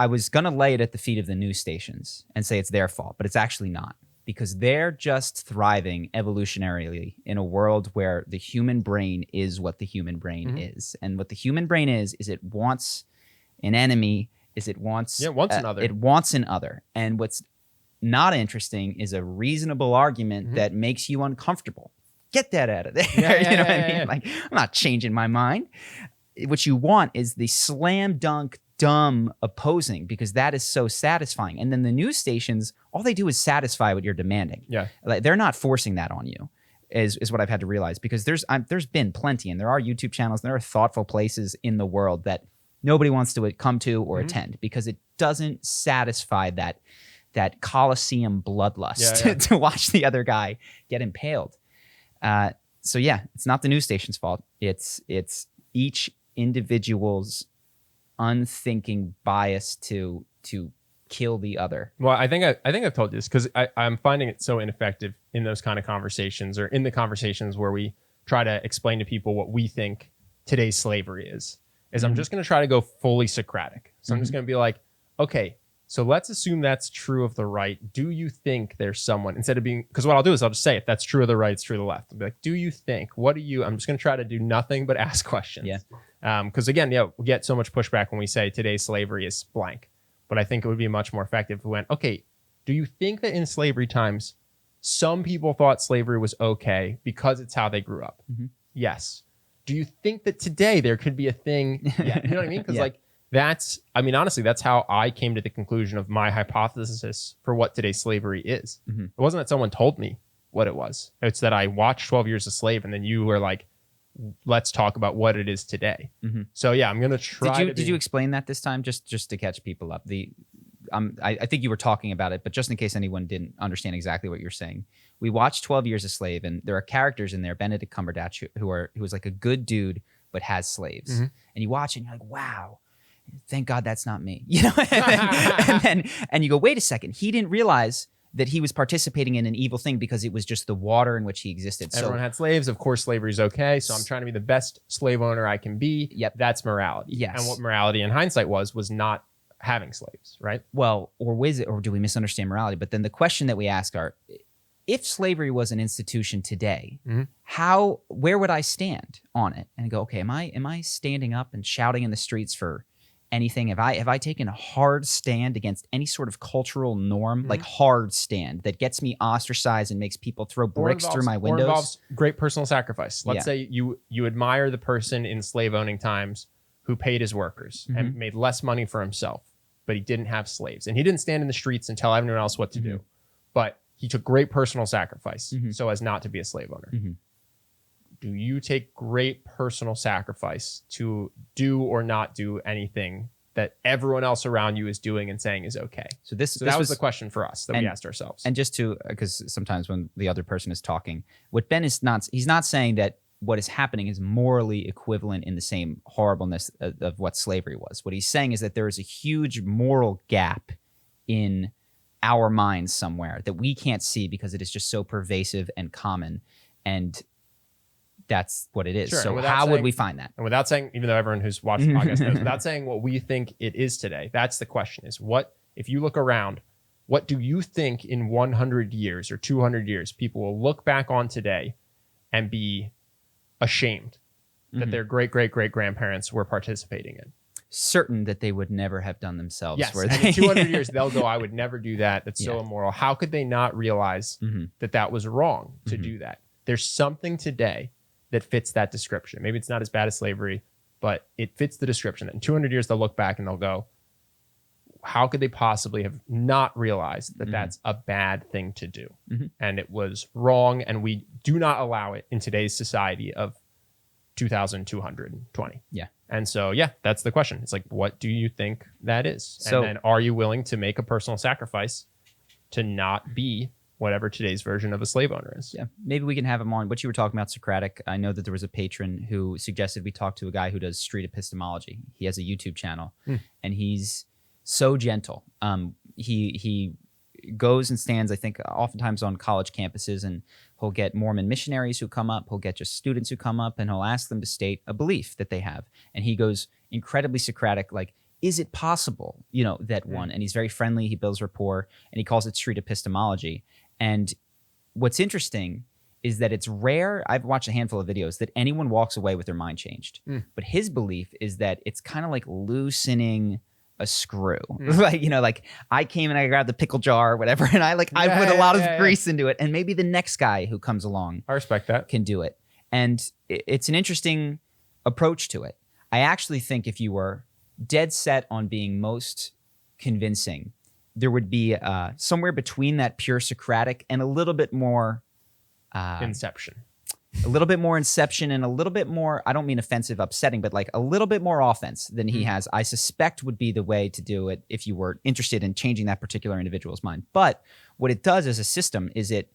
I was gonna lay it at the feet of the news stations and say it's their fault, but it's actually not. Because they're just thriving evolutionarily in a world where the human brain is what the human brain is. And what the human brain is it wants an enemy, it wants another. It wants an other. And what's not interesting is a reasonable argument that makes you uncomfortable. Get that out of there. You know what I mean? Like, I'm not changing my mind. What you want is the slam dunk dumb opposing, because that is so satisfying. And then the news stations, all they do is satisfy what you're demanding. Yeah, like, they're not forcing that on you, is what I've had to realize. Because there's been plenty, and there are YouTube channels, and there are thoughtful places in the world that nobody wants to come to or attend, because it doesn't satisfy that Colosseum bloodlust to watch the other guy get impaled. So it's not the news station's fault. It's each individual's unthinking bias to kill the other. Well, I think I've told you this because I'm finding it so ineffective in those kind of conversations, or in the conversations where we try to explain to people what we think today's slavery is I'm just going to try to go fully Socratic. So I'm just going to be like, okay, so let's assume that's true of the right. Do you think there's someone, instead of being, because what I'll do is I'll just say, if that's true of the right, it's true of the left. I'll be like, do you think, I'm just going to try to do nothing but ask questions. Yeah. Because again, we get so much pushback when we say today's slavery is blank. But I think it would be much more effective if we went, okay, do you think that in slavery times, some people thought slavery was okay because it's how they grew up? Yes. Do you think that today there could be a thing? Yeah. You know what I mean? Because honestly, that's how I came to the conclusion of my hypothesis for what today's slavery is. It wasn't that someone told me what it was. It's that I watched 12 Years a Slave, and then you were like, let's talk about what it is today. So I'm going to try. Did you explain that this time, just to catch people up? I think you were talking about it, but just in case anyone didn't understand exactly what you're saying, we watched 12 Years a Slave, and there are characters in there, Benedict Cumberbatch, who was like a good dude but has slaves, and you watch it and you're like, wow, thank God that's not me, you know. and you go, wait a second, he didn't realize that he was participating in an evil thing because it was just the water in which he existed. Everyone had slaves. Of course, slavery is okay. So I'm trying to be the best slave owner I can be. Yep. That's morality. Yes. And what morality in hindsight was not having slaves, right? Well, or was it, or do we misunderstand morality? But then the question that we ask are, if slavery was an institution today, where would I stand on it? And go, okay, am I standing up and shouting in the streets for anything? Have I taken a hard stand against any sort of cultural norm, like hard stand that gets me ostracized and makes people throw bricks through my windows? Or involves great personal sacrifice. Let's say you admire the person in slave owning times who paid his workers and made less money for himself, but he didn't have slaves. And he didn't stand in the streets and tell everyone else what to do. But he took great personal sacrifice so as not to be a slave owner. Do you take great personal sacrifice to do or not do anything that everyone else around you is doing and saying is okay? So that was the question for us that we asked ourselves. And just to, because sometimes when the other person is talking, what Ben is not, he's not saying that what is happening is morally equivalent in the same horribleness of what slavery was. What he's saying is that there is a huge moral gap in our minds somewhere that we can't see because it is just so pervasive and common. And that's what it is. Sure. So how would we find that? And without saying, even though everyone who's watched the podcast knows, without saying what we think it is today, that's the question is what, if you look around, what do you think in 100 years or 200 years, people will look back on today and be ashamed that their great-great-great-grandparents were participating in? Certain that they would never have done themselves. Yes, Were and they? in 200 years, they'll go, I would never do that. That's so immoral. How could they not realize that that was wrong to do that? There's something today that fits that description. Maybe it's not as bad as slavery, but it fits the description. In 200 years, they'll look back and they'll go, how could they possibly have not realized that that's a bad thing to do? And it was wrong, and we do not allow it in today's society of 2220. Yeah. And so, that's the question. It's like, what do you think that is? So, and then are you willing to make a personal sacrifice to not be whatever today's version of a slave owner is? Yeah, maybe we can have him on. What you were talking about, Socratic, I know that there was a patron who suggested we talk to a guy who does street epistemology. He has a YouTube channel, and he's so gentle. He goes and stands, I think, oftentimes on college campuses, and he'll get Mormon missionaries who come up, he'll get just students who come up, and he'll ask them to state a belief that they have. And he goes incredibly Socratic, like, is it possible, that one? And he's very friendly, he builds rapport, and he calls it street epistemology. And what's interesting is that it's rare, I've watched a handful of videos, that anyone walks away with their mind changed. But his belief is that it's kind of like loosening a screw. Like I came and I grabbed the pickle jar or whatever, and I put a lot of grease into it, and maybe the next guy who comes along, I respect that, can do it. And it's an interesting approach to it. I actually think if you were dead set on being most convincing, there would be somewhere between that pure Socratic and a little bit more Inception. A little bit more Inception and a little bit more, I don't mean offensive, upsetting, but like a little bit more offense than he has, I suspect would be the way to do it if you were interested in changing that particular individual's mind. But what it does as a system is it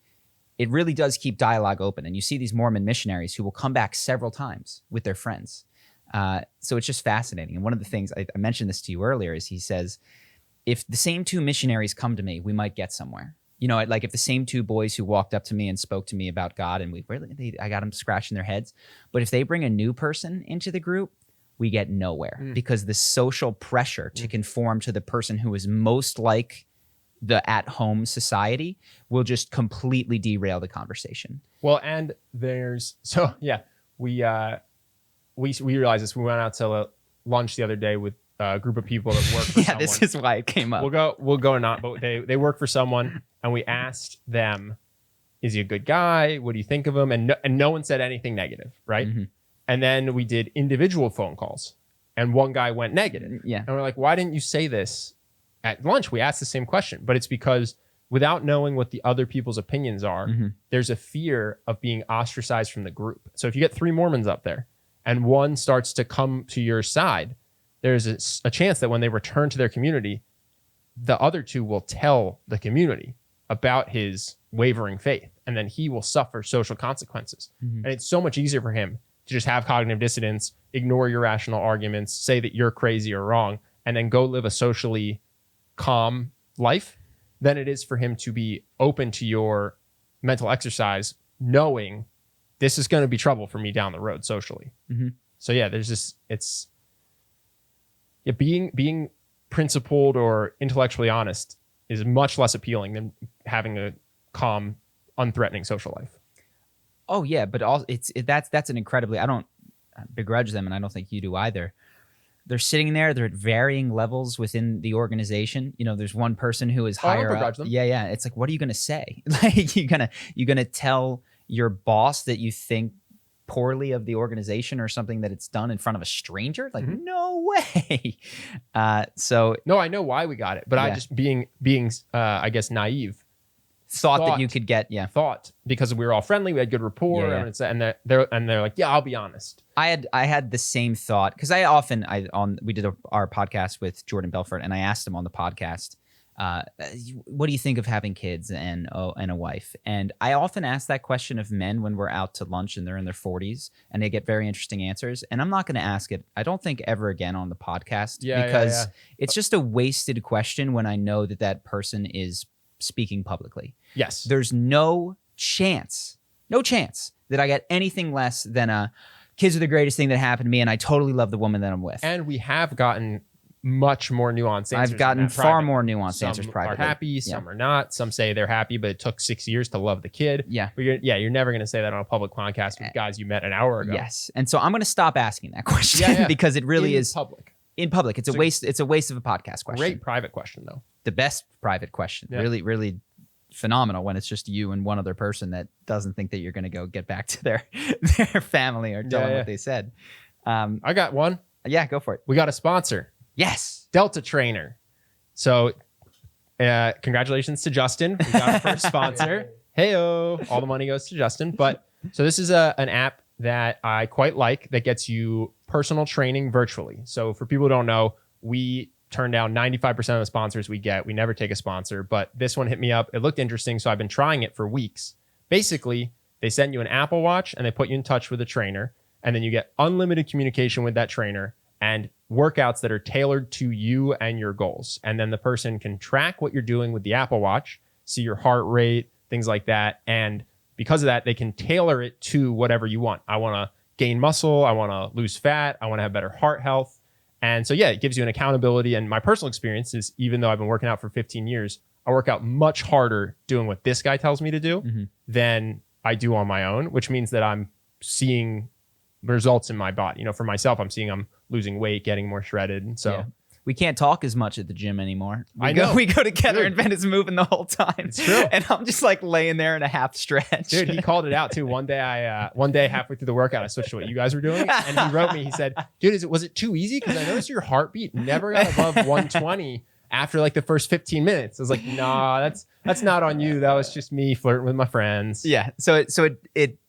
really does keep dialogue open. And you see these Mormon missionaries who will come back several times with their friends. So it's just fascinating. And one of the things, I mentioned this to you earlier, is he says, if the same two missionaries come to me, we might get somewhere. Like if the same two boys who walked up to me and spoke to me about God, and I got them scratching their heads. But if they bring a new person into the group, we get nowhere because the social pressure to conform to the person who is most like the at-home society will just completely derail the conversation. Well, and we realized this. We went out to lunch the other day with a group of people that work for someone. This is why it came up. We'll go or not, but they work for someone, and we asked them, is he a good guy? What do you think of him? And no one said anything negative, right? And then we did individual phone calls, and one guy went negative. Yeah. And we're like, why didn't you say this at lunch? We asked the same question, but it's because without knowing what the other people's opinions are, there's a fear of being ostracized from the group. So if you get 3 Mormons up there and one starts to come to your side, there's a chance that when they return to their community, the other two will tell the community about his wavering faith, and then he will suffer social consequences. And it's so much easier for him to just have cognitive dissonance, ignore your rational arguments, say that you're crazy or wrong, and then go live a socially calm life than it is for him to be open to your mental exercise, knowing this is going to be trouble for me down the road socially. So yeah, there's this, it's being principled or intellectually honest is much less appealing than having a calm, unthreatening social life. Oh yeah, but also that's an incredibly, I don't begrudge them, and I don't think you do either. They're sitting there, they're at varying levels within the organization. You know, there's one person who is higher up. Them. Yeah. It's like, what are you gonna say? Like you're gonna tell your boss that you think poorly of the organization or something that it's done in front of a stranger? Like, no way. So no, I know why we got it, but I just being I guess naive. Thought that you could get, thought because we were all friendly, we had good rapport, and they're like, yeah, I'll be honest. I had the same thought because we did our podcast with Jordan Belfort, and I asked him on the podcast, what do you think of having kids and a wife? And I often ask that question of men when we're out to lunch and they're in their 40s, and they get very interesting answers. And I'm not going to ask it, I don't think, ever again on the podcast because it's just a wasted question when I know that person is speaking publicly. Yes. There's no chance that I get anything less than kids are the greatest thing that happened to me, and I totally love the woman that I'm with. And we have gotten much more nuanced answers. I've gotten far more nuanced answers privately. Some are happy, some are not. Some say they're happy, but it took 6 years to love the kid. Yeah. But you're never going to say that on a public podcast with guys you met an hour ago. Yes. And so I'm going to stop asking that question because it really is public. In public. It's a waste of a podcast question. Great private question though. The best private question. Yeah. Really, really phenomenal when it's just you and one other person that doesn't think that you're going to go get back to their family or tell them what they said. I got one. Yeah, go for it. We got a sponsor. Yes. Delta Trainer. So congratulations to Justin. We got our first sponsor. Hey-o. All the money goes to Justin. But so this is an app that I quite like that gets you personal training virtually. So for people who don't know, we turn down 95% of the sponsors we get. We never take a sponsor, but this one hit me up. It looked interesting, so I've been trying it for weeks. Basically, they send you an Apple Watch and they put you in touch with a trainer, and then you get unlimited communication with that trainer and workouts that are tailored to you and your goals. And then the person can track what you're doing with the Apple Watch, see your heart rate, things like that. And because of that, they can tailor it to whatever you want. I want to gain muscle. I want to lose fat. I want to have better heart health. And so, it gives you an accountability. And my personal experience is, even though I've been working out for 15 years, I work out much harder doing what this guy tells me to do than I do on my own, which means that I'm seeing results in my body. For myself, I'm seeing I'm losing weight, getting more shredded. And so we can't talk as much at the gym anymore. I know. We go together and Ben is moving the whole time. It's true. And I'm just like laying there in a half stretch. Dude, he called it out too. One day halfway through the workout, I switched to what you guys were doing. And he wrote me, he said, dude, was it too easy? Because I noticed your heartbeat never got above 120 after like the first 15 minutes. I was like, nah, that's not on you. That was just me flirting with my friends. Yeah. So it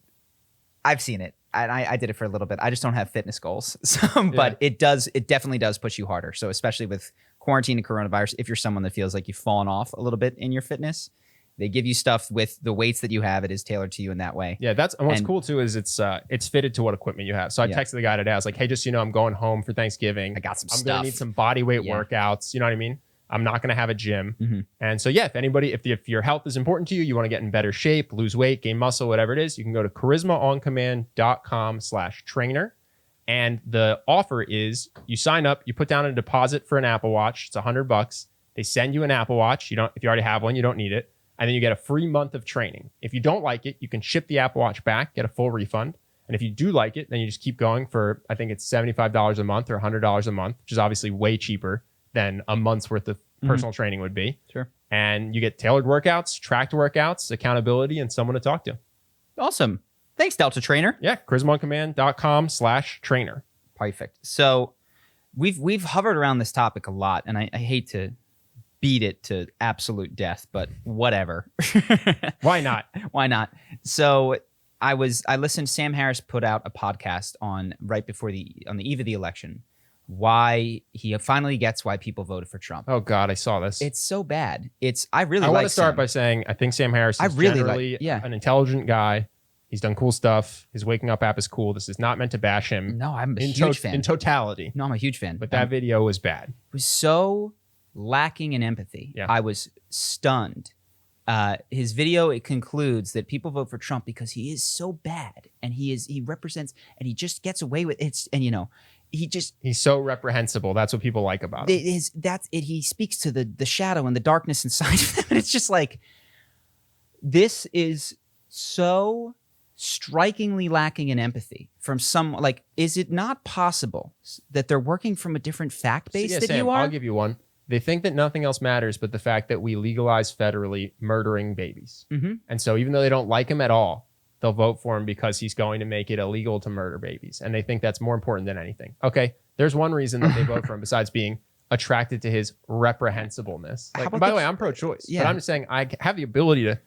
I've seen it. And I did it for a little bit. I just don't have fitness goals. But it definitely does push you harder. So especially with quarantine and coronavirus, if you're someone that feels like you've fallen off a little bit in your fitness, they give you stuff with the weights that you have. It is tailored to you in that way. Yeah, what's cool too is it's fitted to what equipment you have. So I texted the guy today. I was like, hey, just I'm going home for Thanksgiving. I got some I'm stuff. going to need some body weight workouts. You know what I mean? I'm not going to have a gym. And so, if your health is important to you, you want to get in better shape, lose weight, gain muscle, whatever it is, you can go to charismaoncommand.com/trainer. And the offer is you sign up, you put down a deposit for an Apple Watch. It's $100. They send you an Apple Watch. If you already have one, you don't need it. And then you get a free month of training. If you don't like it, you can ship the Apple Watch back, get a full refund. And if you do like it, then you just keep going for, I think it's $75 a month or $100 a month, which is obviously way cheaper than a month's worth of personal training would be. Sure. And you get tailored workouts, tracked workouts, accountability, and someone to talk to. Awesome. Thanks, Delta Trainer. Yeah, charismaoncommand.com/trainer. Perfect. So we've hovered around this topic a lot, and I hate to beat it to absolute death, but whatever. Why not? Why not? So I listened, Sam Harris put out a podcast on the eve of the election, why he finally gets why people voted for Trump. Oh God, I saw this. It's so bad. I want to start by saying I think Sam Harris is generally an intelligent guy. He's done cool stuff. His waking up app is cool. This is not meant to bash him. No, I'm a huge fan. In totality. No, I'm a huge fan. But that video was bad. It was so lacking in empathy. Yeah. I was stunned. His video, it concludes that people vote for Trump because he is so bad, and he represents, and he just gets away with it. And he's so reprehensible. That's what people like about him. He speaks to the shadow and the darkness inside of them, and it's just like, this is so strikingly lacking in empathy from some. Like, is it not possible that they're working from a different fact base that Sam, you are? I'll give you one. They think that nothing else matters but the fact that we legalize federally murdering babies. Mm-hmm. And so even though they don't like him at all, they'll vote for him because he's going to make it illegal to murder babies. And they think that's more important than anything. Okay, there's one reason that they vote for him besides being attracted to his reprehensibleness. By the way, I'm pro-choice. Yeah. But I'm just saying I have the ability to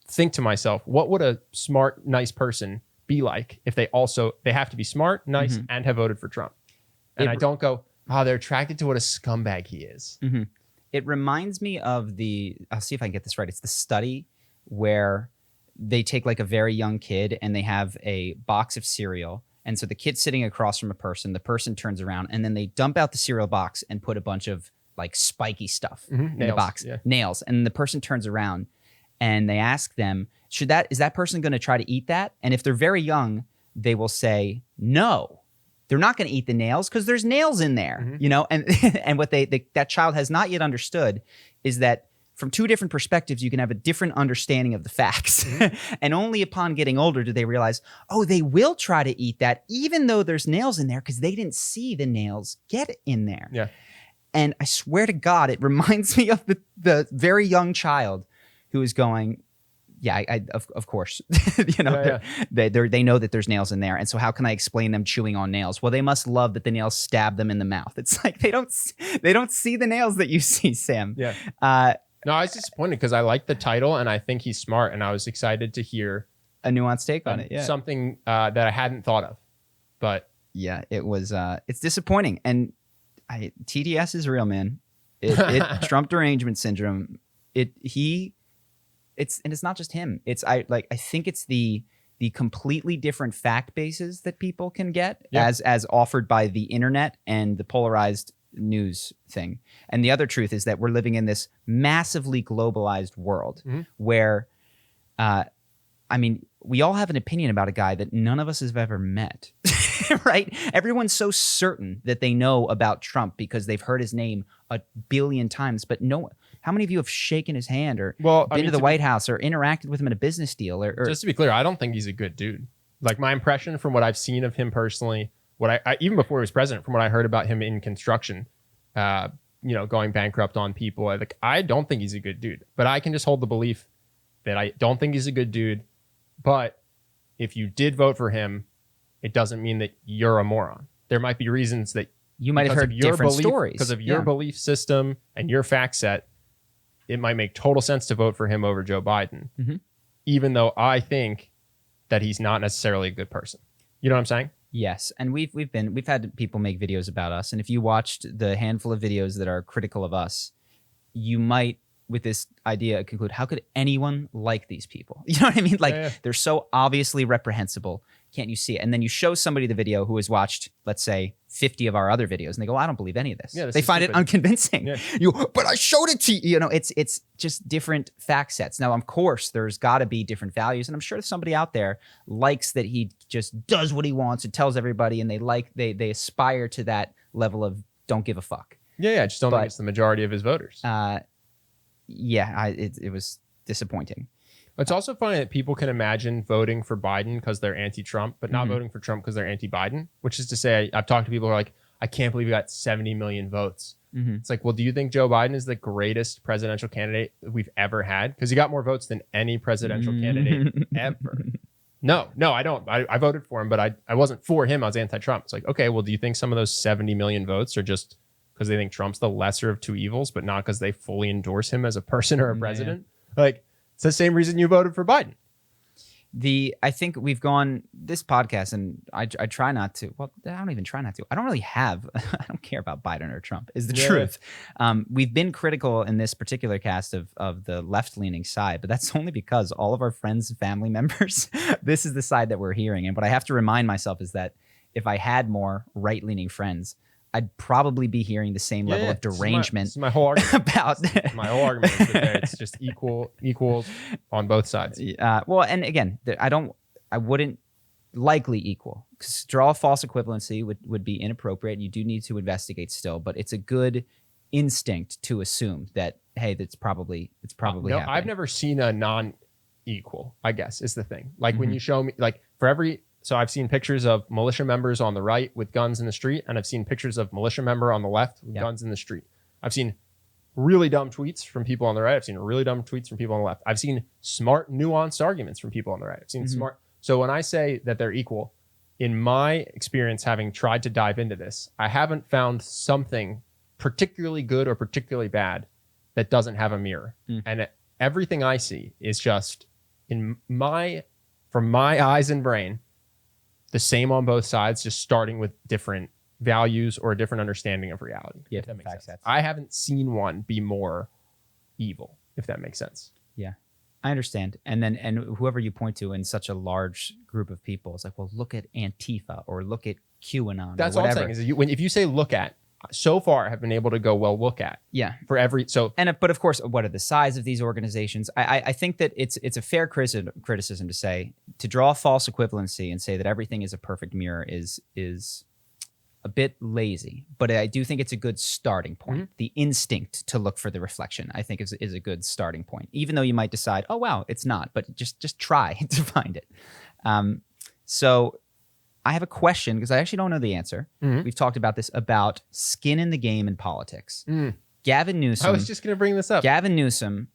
think to myself, what would a smart, nice person be like if they have to be smart, nice, mm-hmm. and have voted for Trump? And I don't go, they're attracted to what a scumbag he is. Mm-hmm. It reminds me of I'll see if I can get this right. It's the study where they take like a very young kid and they have a box of cereal. And so the kid's sitting across from a person, the person turns around, and then they dump out the cereal box and put a bunch of like spiky stuff in the box, nails. And the person turns around and they ask them, is that person going to try to eat that? And if they're very young, they will say, no. They're not going to eat the nails because there's nails in there, mm-hmm. And what that child has not yet understood is that from two different perspectives, you can have a different understanding of the facts. Mm-hmm. And only upon getting older do they realize, they will try to eat that even though there's nails in there because they didn't see the nails get in there. Yeah. And I swear to God, it reminds me of the very young child who is going, of course, they know that there's nails in there. And so how can I explain them chewing on nails? Well, they must love that the nails stab them in the mouth. It's like they don't see the nails that you see, Sam. Yeah. No, I was disappointed because I like the title and I think he's smart, and I was excited to hear a nuanced take on it. Yeah. Something that I hadn't thought of. But yeah, it was. It's disappointing, and TDS is real, man. It Trump derangement syndrome. It's not just him. I think it's the completely different fact bases that people can get as offered by the internet and the polarized news thing. And the other truth is that we're living in this massively globalized world mm-hmm. where, we all have an opinion about a guy that none of us have ever met, right? Everyone's so certain that they know about Trump because they've heard his name a billion times, but how many of you have shaken his hand or been to the White House or interacted with him in a business deal? Or just to be clear, I don't think he's a good dude. Like, my impression from what I've seen of him personally, what I even before he was president, from what I heard about him in construction, going bankrupt on people, I don't think he's a good dude. But I can just hold the belief that I don't think he's a good dude. But if you did vote for him, it doesn't mean that you're a moron. There might be reasons that you might have heard different stories because of your belief system and your fact set. It might make total sense to vote for him over Joe Biden, mm-hmm. even though I think that he's not necessarily a good person. You know what I'm saying? Yes, and we've had people make videos about us, and if you watched the handful of videos that are critical of us, you might, with this idea, conclude, how could anyone like these people? You know what I mean? They're so obviously reprehensible. Can't you see it? And then you show somebody the video who has watched, let's say, 50 of our other videos, and they go, I don't believe any of this. Yeah, they find it unconvincing. Yeah. But I showed it to you. It's just different fact sets. Now, of course, there's got to be different values, and I'm sure somebody out there likes that he just does what he wants and tells everybody, and they aspire to that level of don't give a fuck. Yeah, I just don't think it's the majority of his voters. It was disappointing. It's also funny that people can imagine voting for Biden because they're anti-Trump, but not mm-hmm. voting for Trump because they're anti-Biden, which is to say, I've talked to people who are like, I can't believe we got 70 million votes. Mm-hmm. It's like, well, do you think Joe Biden is the greatest presidential candidate we've ever had? Because he got more votes than any presidential mm-hmm. candidate ever. No, I don't. I voted for him, but I wasn't for him. I was anti-Trump. It's like, okay, well, do you think some of those 70 million votes are just because they think Trump's the lesser of two evils, but not because they fully endorse him as a person or a president? Yeah. Like, it's the same reason you voted for Biden. I think we've gone this podcast, and I try not to. Well, I don't even try not to. I don't really have. I don't care about Biden or Trump. Is the truth. We've been critical in this particular cast of the left leaning side, but that's only because all of our friends and family members. This is the side that we're hearing, and what I have to remind myself is that if I had more right leaning friends, I'd probably be hearing the same level of derangement. This is my whole argument. About my whole argument is that it's just equals on both sides. Well, and again, I wouldn't likely equal, because draw a false equivalency would be inappropriate. You do need to investigate still, but it's a good instinct to assume that, hey, that's probably happening. I've never seen a non-equal, I guess, is the thing. Like when you show me, like so I've seen pictures of militia members on the right with guns in the street, and I've seen pictures of militia member on the left with guns in the street. I've seen really dumb tweets from people on the right. I've seen really dumb tweets from people on the left. I've seen smart, nuanced arguments from people on the right. I've seen smart. So when I say that they're equal, in my experience, having tried to dive into this, I haven't found something particularly good or particularly bad that doesn't have a mirror. And everything I see is just from my eyes and brain, the same on both sides, just starting with different values or a different understanding of reality. Yeah, if that makes sense. I haven't seen one be more evil, if that makes sense. Yeah, I understand. And whoever you point to in such a large group of people is like, well, look at Antifa or look at QAnon. That's all I'm saying is that if you say look at, so far have been able to go, well, look at. Yeah. For every, so. But of course, what are the size of these organizations? I think that it's a fair criticism to say, to draw a false equivalency and say that everything is a perfect mirror is a bit lazy, but I do think it's a good starting point. The instinct to look for the reflection, I think is a good starting point, even though you might decide, oh, wow, it's not, but just try to find it. So I have a question, because I actually don't know the answer. We've talked about this, about skin in the game in politics. Gavin Newsom. I was just going to bring this up. Gavin Newsom,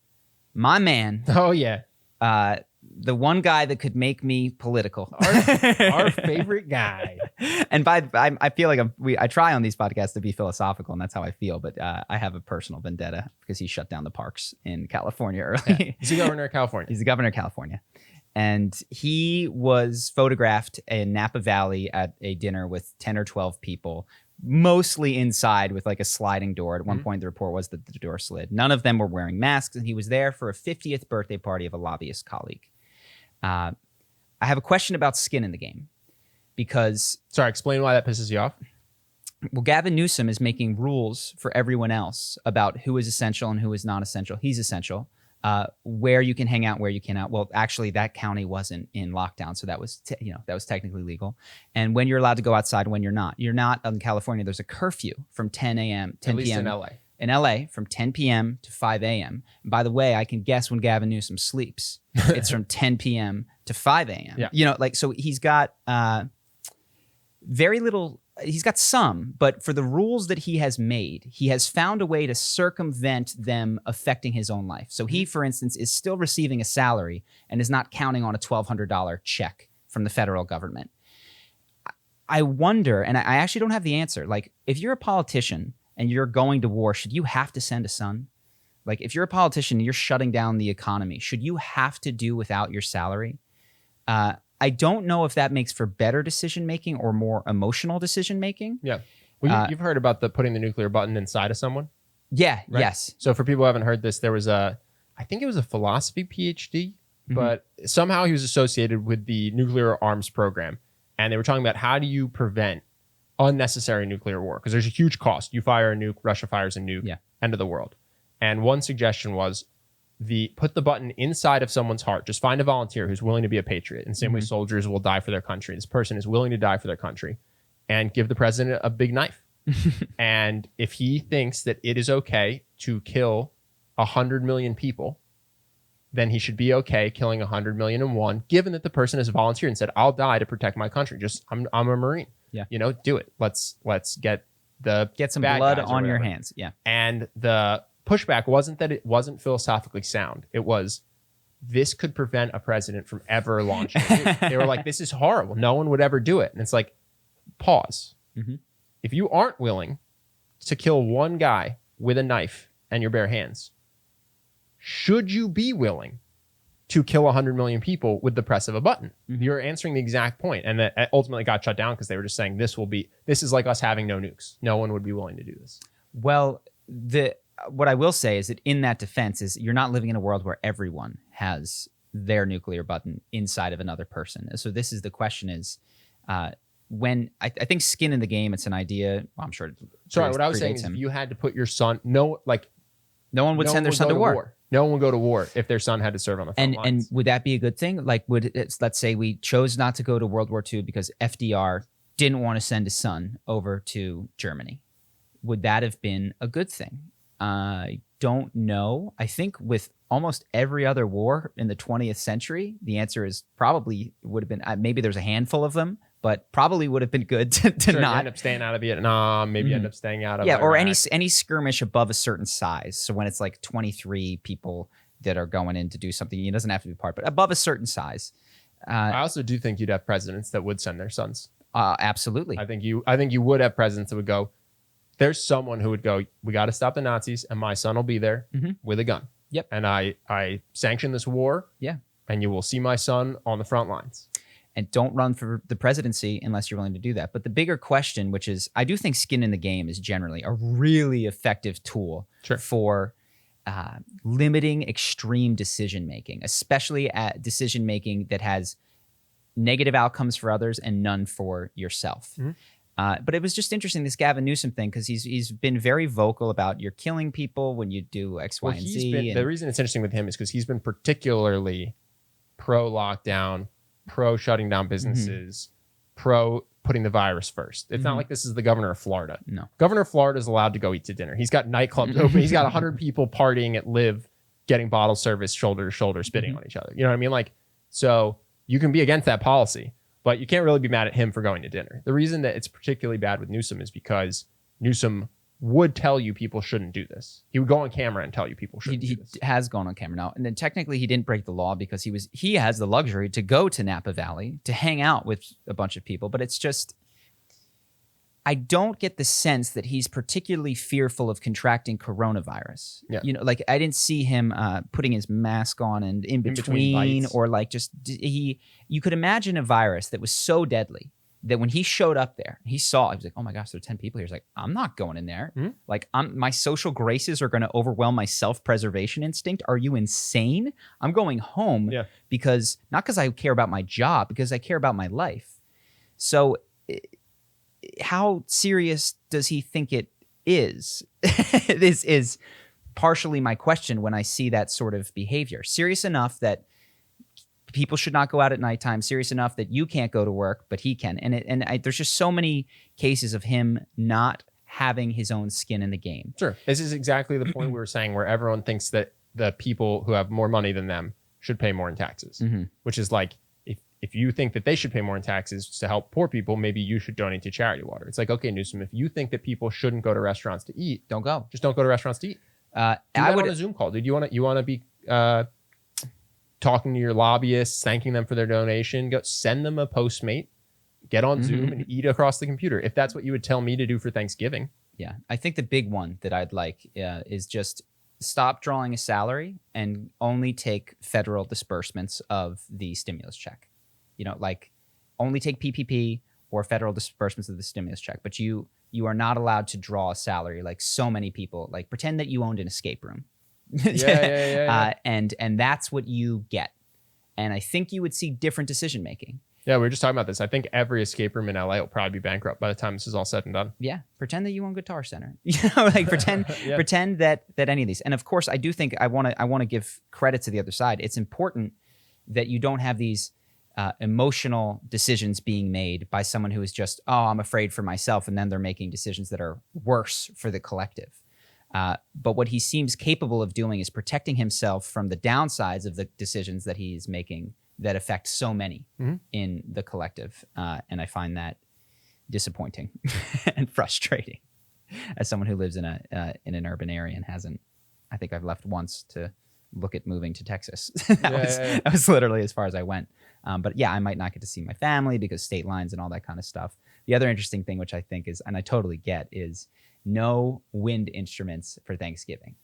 my man. Oh, yeah. The one guy that could make me political. Our favorite guy. And I feel like I try on these podcasts to be philosophical, and that's how I feel. But I have a personal vendetta because he shut down the parks in California early. Yeah. He's the governor of California. He's the governor of California. And he was photographed in Napa Valley at a dinner with 10 or 12 people, mostly inside with like a sliding door. At one point, the report was that the door slid. None of them were wearing masks, and he was there for a 50th birthday party of a lobbyist colleague. I have a question about skin in the game, because... Sorry, explain why that pisses you off. Well, Gavin Newsom is making rules for everyone else about who is essential and who is not essential. He's essential. Where you can hang out, where you cannot. Well, actually, that county wasn't in lockdown, so that was that was technically legal. And when you're allowed to go outside, when you're not in California. There's a curfew from 10 p.m. At least in LA. In LA, from 10 p.m. to 5 a.m. And by the way, I can guess when Gavin Newsom sleeps. It's from 10 p.m. to 5 a.m. Yeah. So he's got very little. He's got some, but for the rules that he has made, he has found a way to circumvent them affecting his own life. So he, for instance, is still receiving a salary and is not counting on a $1,200 check from the federal government. I wonder, and I actually don't have the answer. Like, if you're a politician and you're going to war, should you have to send a son? Like, if you're a politician and you're shutting down the economy, should you have to do without your salary? I don't know if that makes for better decision-making or more emotional decision-making. Yeah. Well, you've heard about putting the nuclear button inside of someone? Yeah, right? Yes. So for people who haven't heard this, there was I think it was a philosophy PhD, but somehow he was associated with the nuclear arms program. And they were talking about how do you prevent unnecessary nuclear war? Because there's a huge cost. You fire a nuke, Russia fires a nuke, end of the world. And one suggestion was, put the button inside of someone's heart. Just find a volunteer who's willing to be a patriot. And same way soldiers will die for their country. This person is willing to die for their country, and give the president a big knife. And if he thinks that it is okay to kill 100 million people, then he should be okay killing 100,000,001, given that the person has volunteered and said, I'll die to protect my country. I'm a Marine. Yeah. Do it. Let's get some blood on your hands. Yeah. And the pushback wasn't that it wasn't philosophically sound. It was, this could prevent a president from ever launching a nuke. They were like, this is horrible. No one would ever do it. And it's like, pause. If you aren't willing to kill one guy with a knife and your bare hands, should you be willing to kill 100 million people with the press of a button. You're answering the exact point. And that ultimately got shut down because they were just saying this is like us having no nukes. No one would be willing to do this. Well, what I will say is that in that defense is you're not living in a world where everyone has their nuclear button inside of another person. So this is the question is, when I think skin in the game, it's an idea. Well, I'm sure. Sorry, what I was saying is if you had to put your son, no one would send their son to war. No one would go to war if their son had to serve on the front lines. And would that be a good thing? Like, let's say we chose not to go to World War II because FDR didn't want to send his son over to Germany. Would that have been a good thing? I don't know. I think with almost every other war in the 20th century, the answer is probably would have been, maybe there's a handful of them, but probably would have been good to not end up staying out of Vietnam, maybe end up staying out of Iraq. Or any skirmish above a certain size. So when it's like 23 people that are going in to do something, it doesn't have to be part, but above a certain size. I also do think you'd have presidents that would send their sons. Absolutely. I think you would have presidents that would go, there's someone who would go, we got to stop the Nazis and my son will be there with a gun. Yep. And I sanction this war. Yeah. And you will see my son on the front lines. And don't run for the presidency unless you're willing to do that. But the bigger question, which is, I do think skin in the game is generally a really effective tool for limiting extreme decision-making, especially at decision-making that has negative outcomes for others and none for yourself. But it was just interesting, this Gavin Newsom thing, because he's been very vocal about you're killing people when you do X, Y, and Z. The reason it's interesting with him is because he's been particularly pro-lockdown, pro-shutting down businesses, pro-putting the virus first. It's not like this is the governor of Florida. No. Governor of Florida is allowed to go eat to dinner. He's got nightclubs open. He's got 100 people partying at Live, getting bottle service, shoulder to shoulder, spitting on each other. You know what I mean? Like, so you can be against that policy, but you can't really be mad at him for going to dinner. The reason that it's particularly bad with Newsom is because Newsom would tell you people shouldn't do this. He would go on camera and tell you people shouldn't do this. He has gone on camera now. And then technically he didn't break the law because he has the luxury to go to Napa Valley to hang out with a bunch of people. But it's just, I don't get the sense that he's particularly fearful of contracting coronavirus. Yeah. You know, like I didn't see him putting his mask on and in between or like you could imagine a virus that was so deadly that when he showed up there, he was like, oh my gosh, there are 10 people here. He's like, I'm not going in there. Like my social graces are going to overwhelm my self-preservation instinct. Are you insane? I'm going home because not because I care about my job, because I care about my life. So how serious does he think it is? This is partially my question when I see that sort of behavior. Serious enough that people should not go out at nighttime, serious enough that you can't go to work, but he can. And there's just so many cases of him not having his own skin in the game. Sure. This is exactly the point we were saying, where everyone thinks that the people who have more money than them should pay more in taxes, which is like, if you think that they should pay more in taxes to help poor people, maybe you should donate to charity water. It's like, okay, Newsom, if you think that people shouldn't go to restaurants to eat, don't go. Just don't go to restaurants to eat. I would on a Zoom call, dude. You want to be talking to your lobbyists, thanking them for their donation? Go send them a Postmate, get on Zoom and eat across the computer. If that's what you would tell me to do for Thanksgiving. Yeah, I think the big one that I'd like is just stop drawing a salary and only take federal disbursements of the stimulus check. You know, like only take PPP or federal disbursements of the stimulus check, but you are not allowed to draw a salary like so many people. Like pretend that you owned an escape room. Yeah. And that's what you get. And I think you would see different decision making. Yeah, we were just talking about this. I think every escape room in LA will probably be bankrupt by the time this is all said and done. Yeah, pretend that you own Guitar Center. You know, like pretend that any of these. And of course, I do think I want to give credit to the other side. It's important that you don't have these emotional decisions being made by someone who is just, oh, I'm afraid for myself, and then they're making decisions that are worse for the collective. But what he seems capable of doing is protecting himself from the downsides of the decisions that he's making that affect so many in the collective. And I find that disappointing and frustrating as someone who lives in an urban area and hasn't, I think I've left once to look at moving to Texas. That was literally as far as I went. But yeah, I might not get to see my family because state lines and all that kind of stuff. The other interesting thing, which I think is, and I totally get, is no wind instruments for Thanksgiving.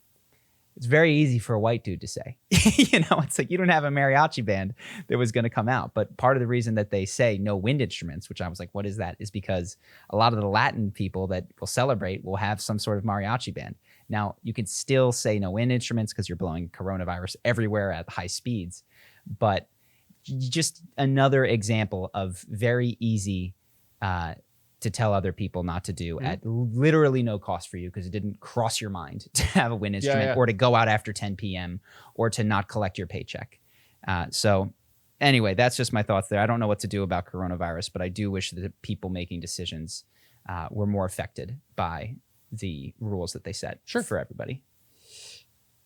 It's very easy for a white dude to say. It's like you don't have a mariachi band that was going to come out. But part of the reason that they say no wind instruments, which I was like, what is that? Is because a lot of the Latin people that will celebrate will have some sort of mariachi band. Now, you can still say no wind instruments because you're blowing coronavirus everywhere at high speeds. But just another example of very easy to tell other people not to do at literally no cost for you because it didn't cross your mind to have a wind instrument or to go out after 10 p.m. or to not collect your paycheck. So anyway, that's just my thoughts there. I don't know what to do about coronavirus, but I do wish that the people making decisions were more affected by the rules that they set for everybody.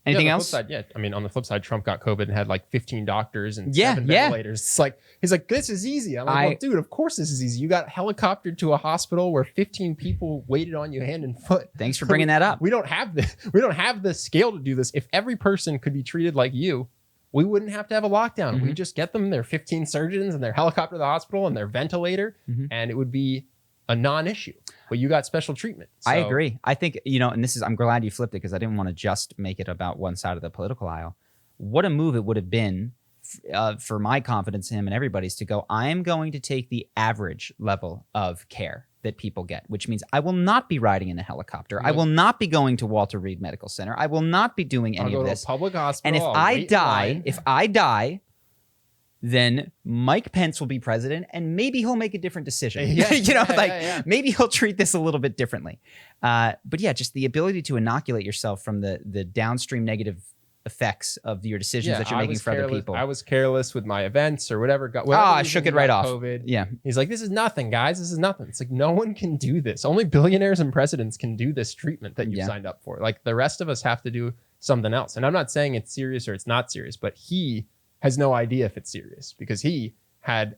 Anything else? On the flip side, Trump got COVID and had like 15 doctors and 7 ventilators. It's like, he's like, this is easy. I'm like, well, dude, of course this is easy. You got helicoptered to a hospital where 15 people waited on you hand and foot. Thanks for bringing that up. We don't have the scale to do this. If every person could be treated like you, we wouldn't have to have a lockdown. We just get them their 15 surgeons and their helicopter to the hospital and their ventilator, and it would be a non-issue. But you got special treatment. So. I agree. I think, and I'm glad you flipped it because I didn't want to just make it about one side of the political aisle. What a move it would have been for my confidence in him and everybody's to go, I am going to take the average level of care that people get, which means I will not be riding in a helicopter. I will not be going to Walter Reed Medical Center. I will not be doing any of this. To a public hospital. And if I die, then Mike Pence will be president and maybe he'll make a different decision. Maybe he'll treat this a little bit differently. But yeah, just the ability to inoculate yourself from the downstream negative effects of your decisions that you're making for other people. I was careless with my events or whatever. I shook it right off. COVID. Yeah. He's like, this is nothing, guys. This is nothing. It's like, no one can do this. Only billionaires and presidents can do this treatment that you signed up for. Like the rest of us have to do something else. And I'm not saying it's serious or it's not serious, but he has no idea if it's serious because he had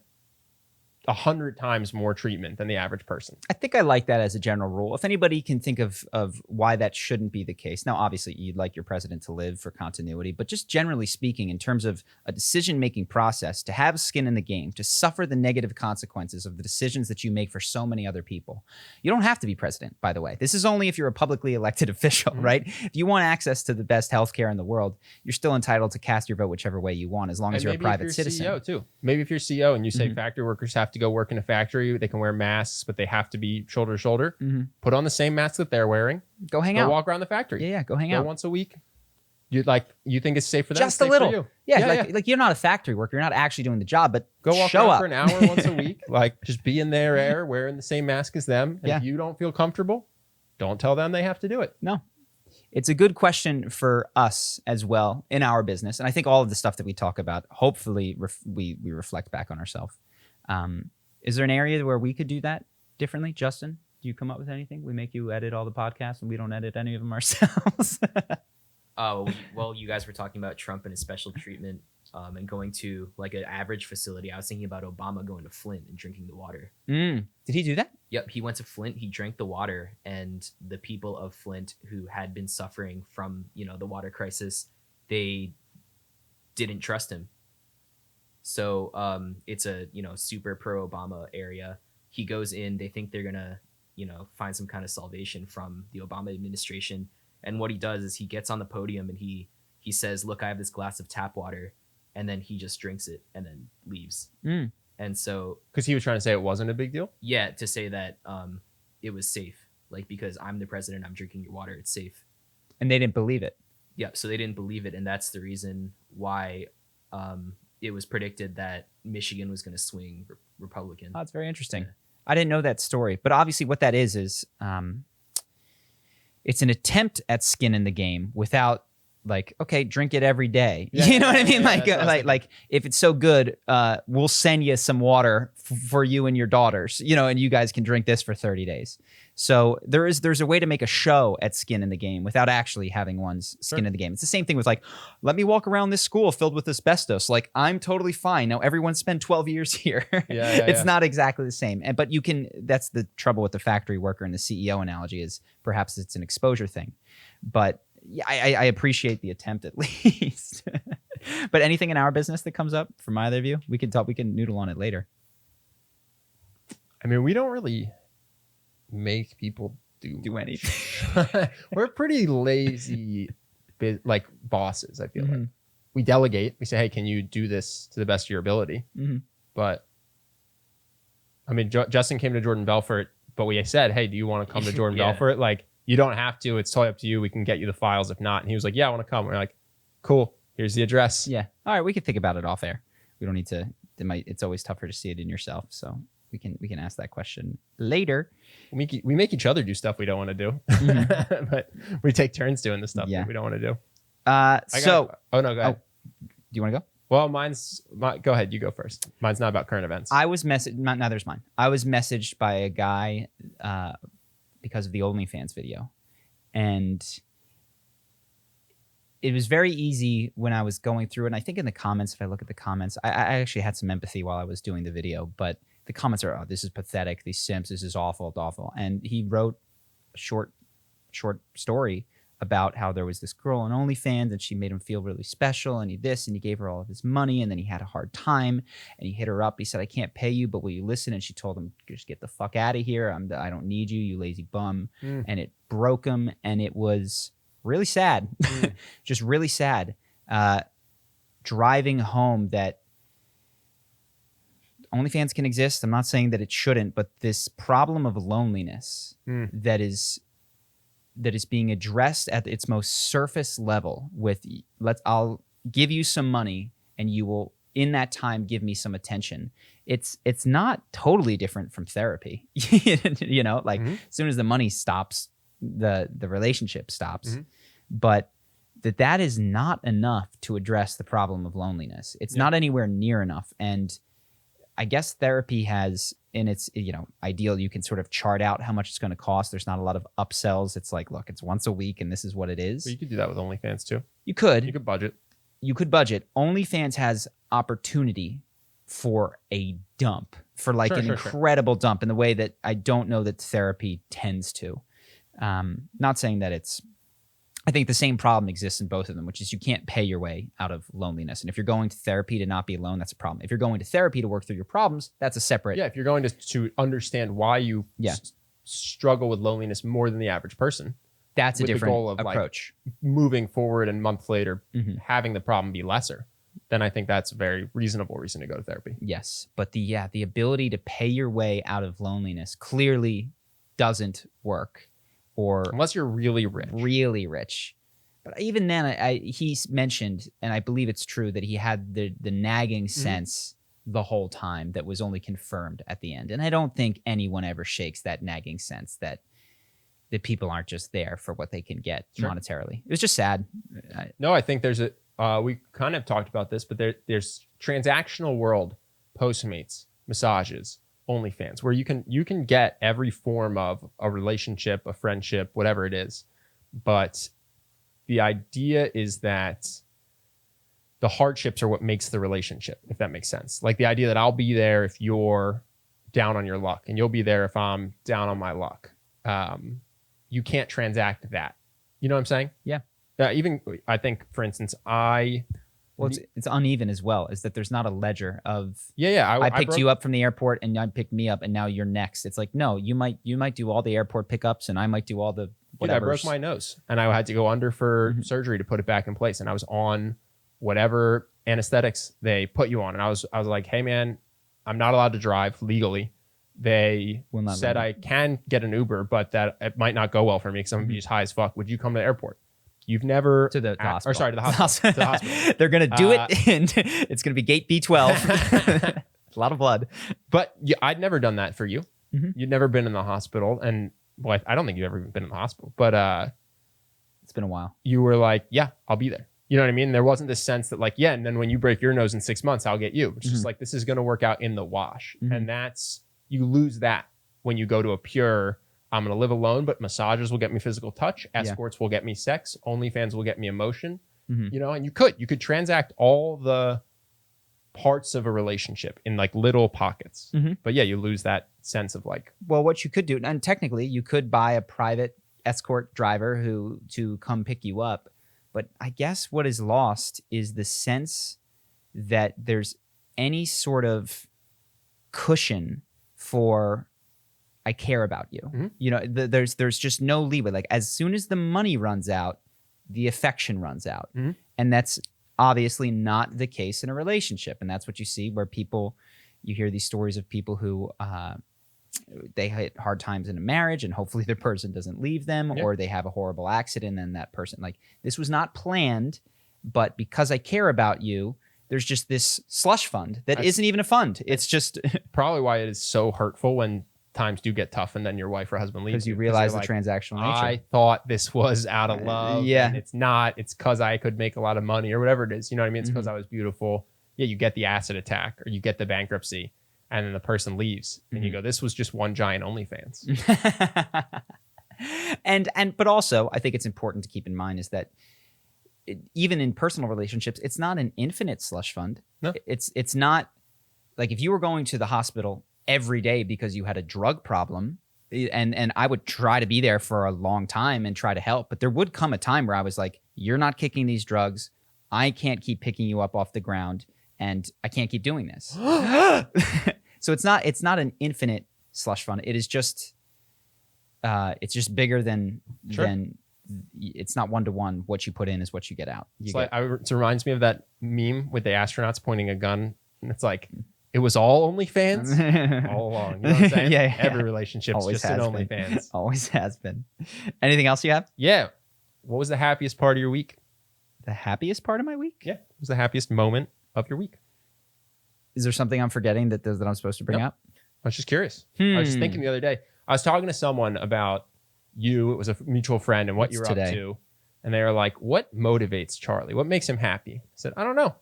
100 times more treatment than the average person. I think I like that as a general rule. If anybody can think of why that shouldn't be the case. Now, obviously, you'd like your president to live for continuity, but just generally speaking, in terms of a decision-making process, to have skin in the game, to suffer the negative consequences of the decisions that you make for so many other people. You don't have to be president, by the way. This is only if you're a publicly elected official, right? If you want access to the best healthcare in the world, you're still entitled to cast your vote whichever way you want, as long as you're a private citizen. CEO too. Maybe if you're CEO and you say factory workers have to go work in a factory, they can wear masks, but they have to be shoulder to shoulder. Put on the same mask that they're wearing. Go hang out. Walk around the factory. Yeah, go hang out once a week. You think it's safe for them? Just a little. You. Yeah, like you're not a factory worker. You're not actually doing the job, but go walk show around up for an hour once a week. Like just be in their air, wearing the same mask as them. And if you don't feel comfortable, don't tell them they have to do it. No. It's a good question for us as well in our business. And I think all of the stuff that we talk about, hopefully we reflect back on ourselves. Is there an area where we could do that differently? Justin, do you come up with anything? We make you edit all the podcasts and we don't edit any of them ourselves. Well, you guys were talking about Trump and his special treatment and going to like an average facility. I was thinking about Obama going to Flint and drinking the water. Did he do that? Yep, he went to Flint. He drank the water, and the people of Flint who had been suffering from, the water crisis, they didn't trust him. So it's a, super pro-Obama area. He goes in, they think they're going to, find some kind of salvation from the Obama administration. And what he does is he gets on the podium and he says, look, I have this glass of tap water. And then he just drinks it and then leaves. And so... Because he was trying to say it wasn't a big deal? Yeah, to say that it was safe. Like, because I'm the president, I'm drinking your water, it's safe. And they didn't believe it. Yeah, so they didn't believe it. And that's the reason why it was predicted that Michigan was going to swing Republican. Oh, that's very interesting. Yeah. I didn't know that story. But obviously what that is it's an attempt at skin in the game without... like, okay, drink it every day. You know what I mean? Like if it's so good, we'll send you some water for you and your daughters, and you guys can drink this for 30 days. So there's a way to make a show at skin in the game without actually having one's skin in the game. It's the same thing with like, let me walk around this school filled with asbestos. Like, I'm totally fine. Now everyone spent 12 years here. It's not exactly the same. But that's the trouble with the factory worker and the CEO analogy is perhaps it's an exposure thing. But yeah, I appreciate the attempt at least. But anything in our business that comes up from either of you, we can noodle on it later. I mean, we don't really make people do anything. We're pretty lazy like bosses. I feel like we delegate. We say, hey, can you do this to the best of your ability? But I mean, Justin came to Jordan Belfort, but we said, hey, do you want to come to Jordan Belfort? Like, you don't have to. It's totally up to you. We can get you the files if not. And he was like, yeah, I want to come. We're like, cool. Here's the address. Yeah. All right. We can think about it off air. We don't need to. It's always tougher to see it in yourself. So we can ask that question later. We make each other do stuff we don't want to do, but we take turns doing the stuff that we don't want to do. Oh no, go ahead. Do you want to go? Well, go ahead. You go first. Mine's not about current events. I was messaged. Now there's mine. I was messaged by a guy because of the OnlyFans video, and it was very easy when I was going through it. And I think in the comments, if I look at the comments, I actually had some empathy while I was doing the video, but the comments are, oh, this is pathetic. These simps, this is awful, it's awful. And he wrote a short story about how there was this girl on OnlyFans and she made him feel really special and he gave her all of his money and then he had a hard time and he hit her up. He said, I can't pay you, but will you listen? And she told him, just get the fuck out of here. I don't need you, you lazy bum. And it broke him and it was really sad. Just really sad. Driving home that OnlyFans can exist. I'm not saying that it shouldn't, but this problem of loneliness that is being addressed at its most surface level with I'll give you some money and you will in that time give me some attention. It's not totally different from therapy. You know, like as soon as the money stops, the relationship stops. But that is not enough to address the problem of loneliness. It's not anywhere near enough. And I guess therapy has in its, ideal, you can sort of chart out how much it's going to cost. There's not a lot of upsells. It's like, look, it's once a week and this is what it is. But you could do that with OnlyFans too. You could budget. You could budget. OnlyFans has opportunity for a dump, for like incredible dump in the way that I don't know that therapy tends to. Not saying that I think the same problem exists in both of them, which is you can't pay your way out of loneliness. And if you're going to therapy to not be alone, that's a problem. If you're going to therapy to work through your problems, that's a separate. Yeah, if you're going to understand why you struggle with loneliness more than the average person. That's a different goal of approach. Like moving forward and a month later, having the problem be lesser, then I think that's a very reasonable reason to go to therapy. Yes, but the ability to pay your way out of loneliness clearly doesn't work. Or unless you're really rich. But even then, he mentioned, and I believe it's true, that he had the nagging sense the whole time that was only confirmed at the end. And I don't think anyone ever shakes that nagging sense that people aren't just there for what they can get monetarily. It was just sad. No, I think there's we kind of talked about this, but there's transactional world, Postmates, massages, OnlyFans, where you can get every form of a relationship, a friendship, whatever it is. But the idea is that the hardships are what makes the relationship, if that makes sense. Like the idea that I'll be there if you're down on your luck and you'll be there if I'm down on my luck. You can't transact that. You know what I'm saying? Yeah. Even I think, for instance, it's uneven as well, is that there's not a ledger of I picked you up from the airport and I picked me up and now you're next. It's like, no, you might do all the airport pickups and I might do all the whatever. I broke my nose and I had to go under for surgery to put it back in place, and I was on whatever anesthetics they put you on, and I was like, hey man, I'm not allowed to drive legally. They said I can get an Uber, but that it might not go well for me because I'm gonna be just high as fuck. Would you come to the airport? You've never to the hospital. Or sorry, to the hospital. To the hospital. They're gonna do it, and it's gonna be gate B12. A lot of blood. But I'd never done that for you. You'd never been in the hospital, and well, I don't think you've ever been in the hospital. But it's been a while. You were like, yeah, I'll be there. You know what I mean? There wasn't this sense that like, yeah, and then when you break your nose in 6 months, I'll get you. It's just like, this is gonna work out in the wash, and you lose that when you go to a pure. I'm going to live alone, but massages will get me physical touch. Escorts will get me sex. OnlyFans will get me emotion. And you could transact all the parts of a relationship in like little pockets. But yeah, you lose that sense of like. Well, what you could do, and technically you could buy a private escort driver to come pick you up. But I guess what is lost is the sense that there's any sort of cushion for I care about you. You know, there's just no leeway. Like as soon as the money runs out, the affection runs out. Mhm. And that's obviously not the case in a relationship. And that's what you see where you hear these stories of people who they hit hard times in a marriage and hopefully the person doesn't leave them, or they have a horrible accident and that person, like, this was not planned, but because I care about you, there's just this slush fund that isn't even a fund. It's just probably why it is so hurtful when times do get tough and then your wife or husband leaves because you you're realize the like, transactional nature. I thought this was out of love. Yeah. And it's not. It's because I could make a lot of money or whatever it is. You know what I mean? It's because I was beautiful. Yeah, you get the acid attack or you get the bankruptcy and then the person leaves and you go, this was just one giant OnlyFans. But also, I think it's important to keep in mind is that even in personal relationships, it's not an infinite slush fund. No. It's not like if you were going to the hospital every day because you had a drug problem, and I would try to be there for a long time and try to help, but there would come a time where I was like, you're not kicking these drugs. I can't keep picking you up off the ground and I can't keep doing this. So it's not an infinite slush fund. It is just it's just bigger than it's not one-to-one. What you put in is what you get out. It reminds me of that meme with the astronauts pointing a gun and it's like, it was all OnlyFans all along. You know what I'm saying? Yeah. Every relationship's Always just an has OnlyFans. Always has been. Anything else you have? Yeah. What was the happiest part of your week? The happiest part of my week? Yeah. What was the happiest moment of your week? Is there something I'm forgetting that I'm supposed to bring up? I was just curious. I was just thinking the other day. I was talking to someone about you. It was a mutual friend and what you were up to. And they were like, what motivates Charlie? What makes him happy? I said, I don't know.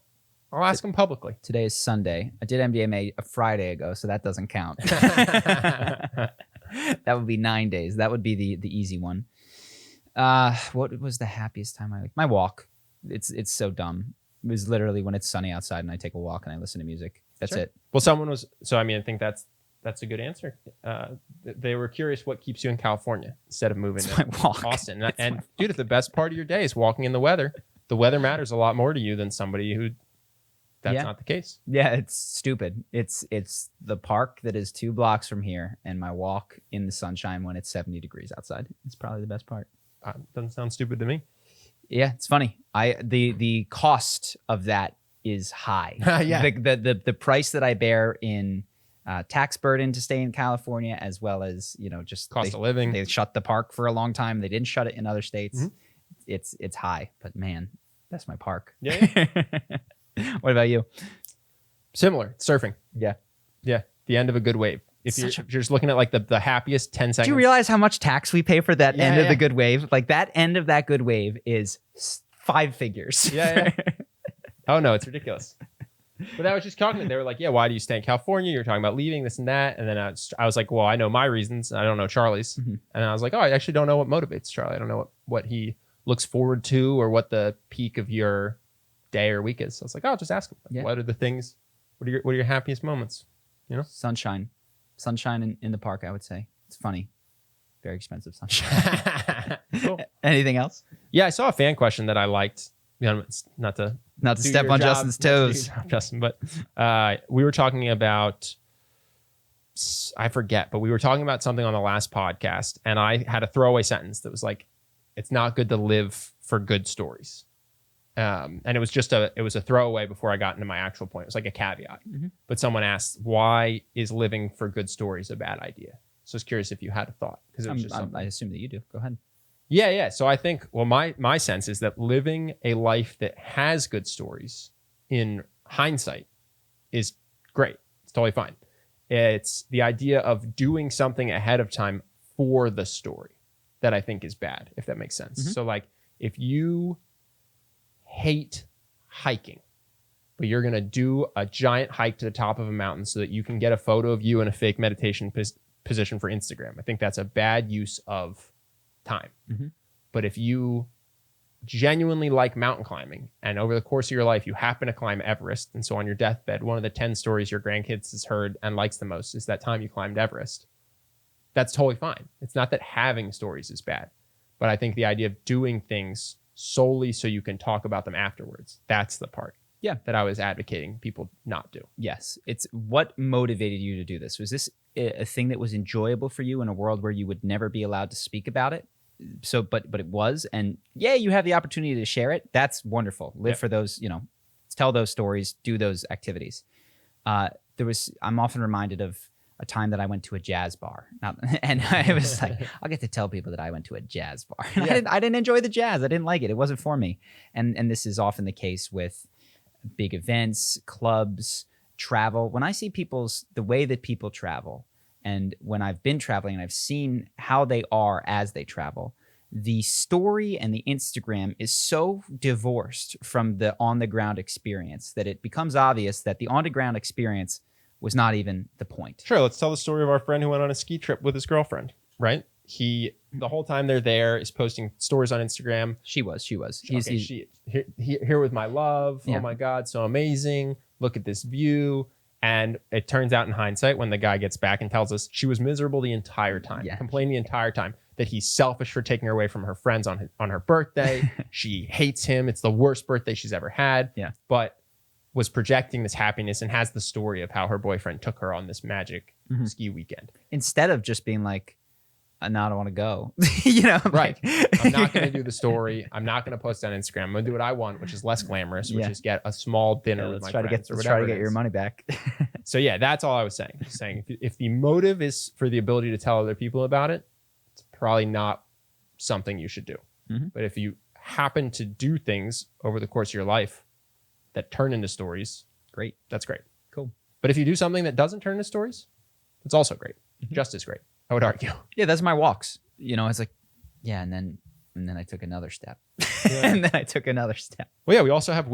I'll ask him publicly. Today is Sunday. I did MDMA a Friday ago, so that doesn't count. That would be 9 days. That would be the easy one. What was the happiest time I like? My walk. It's so dumb. It was literally when it's sunny outside and I take a walk and I listen to music. That's it. Well, I think that's a good answer. They were curious what keeps you in California instead of moving to Austin. And dude, if the best part of your day is walking in the weather matters a lot more to you than somebody who that's not the case. Yeah, it's stupid. It's the park that is 2 blocks from here and my walk in the sunshine when it's 70 degrees outside. It's probably the best part. Doesn't sound stupid to me. Yeah, it's funny. The cost of that is high. Yeah. The price that I bear in tax burden to stay in California, as well as just cost of living. They shut the park for a long time. They didn't shut it in other states. Mm-hmm. It's high, but man, that's my park. Yeah. What about you? Similar. Surfing. Yeah. Yeah. The end of a good wave. If you're just looking at like the happiest 10 seconds. Do you realize how much tax we pay for that end of the good wave? Like that end of that good wave is 5 figures. Yeah. Oh no, it's ridiculous. But I was just talking. They were like, "Yeah, why do you stay in California? You're talking about leaving this and that." And then I was like, "Well, I know my reasons. I don't know Charlie's." Mm-hmm. And I was like, "Oh, I actually don't know what motivates Charlie. I don't know what he looks forward to or what the peak of your day or week is." So I was like, "Oh, I'll just ask him. Like, what are the things? What are your happiest moments? Sunshine in the park. I would say it's funny. Very expensive sunshine. Cool. Anything else? Yeah, I saw a fan question that I liked. Not to step on Justin's toes, Justin, but we were talking about, I forget, but we were talking about something on the last podcast, and I had a throwaway sentence that was like, "It's not good to live for good stories," and it was a throwaway before I got into my actual point. It was like a caveat. Mm-hmm. But someone asked, "Why is living for good stories a bad idea?" So I was curious if you had a thought, because I assume that you do. Go ahead. Yeah. So I think, my sense is that living a life that has good stories in hindsight is great. It's totally fine. It's the idea of doing something ahead of time for the story that I think is bad, if that makes sense. Mm-hmm. So like if you hate hiking, but you're going to do a giant hike to the top of a mountain so that you can get a photo of you in a fake meditation position for Instagram, I think that's a bad use of time. Mm-hmm. But if you genuinely like mountain climbing and over the course of your life you happen to climb Everest, and so on your deathbed one of the 10 stories your grandkids has heard and likes the most is that time you climbed Everest, that's totally fine. It's not that having stories is bad, but I think the idea of doing things solely so you can talk about them afterwards, that's the part that I was advocating people not do. Yes. It's what motivated you to do this. Was this a thing that was enjoyable for you in a world where you would never be allowed to speak about it? but it was, and yeah, you have the opportunity to share it. That's wonderful. Live for those, tell those stories, do those activities. I'm often reminded of a time that I went to a jazz bar, and I was like, I'll get to tell people that I went to a jazz bar. And I didn't enjoy the jazz. I didn't like it. It wasn't for me. And this is often the case with big events, clubs, travel. When I see the way that people travel, and when I've been traveling and I've seen how they are as they travel, the story and the Instagram is so divorced from the on-the-ground experience that it becomes obvious that the on-the-ground experience was not even the point. Sure, let's tell the story of our friend who went on a ski trip with his girlfriend, right? He, the whole time they're there, is posting stories on Instagram. She was. Here with my love. Yeah. Oh my God, so amazing. Look at this view. And it turns out in hindsight, when the guy gets back and tells us she was miserable the entire time, complaining the entire time that he's selfish for taking her away from her friends on her birthday. She hates him. It's the worst birthday she's ever had. Yeah. But was projecting this happiness and has the story of how her boyfriend took her on this magic ski weekend. Instead of just being like, no, I don't want to go. Right. I'm not going to do the story. I'm not going to post on Instagram. I'm going to do what I want, which is less glamorous, which is get a small dinner with my friends. Let's try to get your money back. So yeah, that's all I was saying. Just saying if the motive is for the ability to tell other people about it, it's probably not something you should do. But if you happen to do things over the course of your life that turn into stories, great. That's great. Cool. But if you do something that doesn't turn into stories, it's also great. Just as great, I would argue. Yeah, that's my walks. It's like, yeah, and then I took another step. And then I took another step. Well, yeah, we also have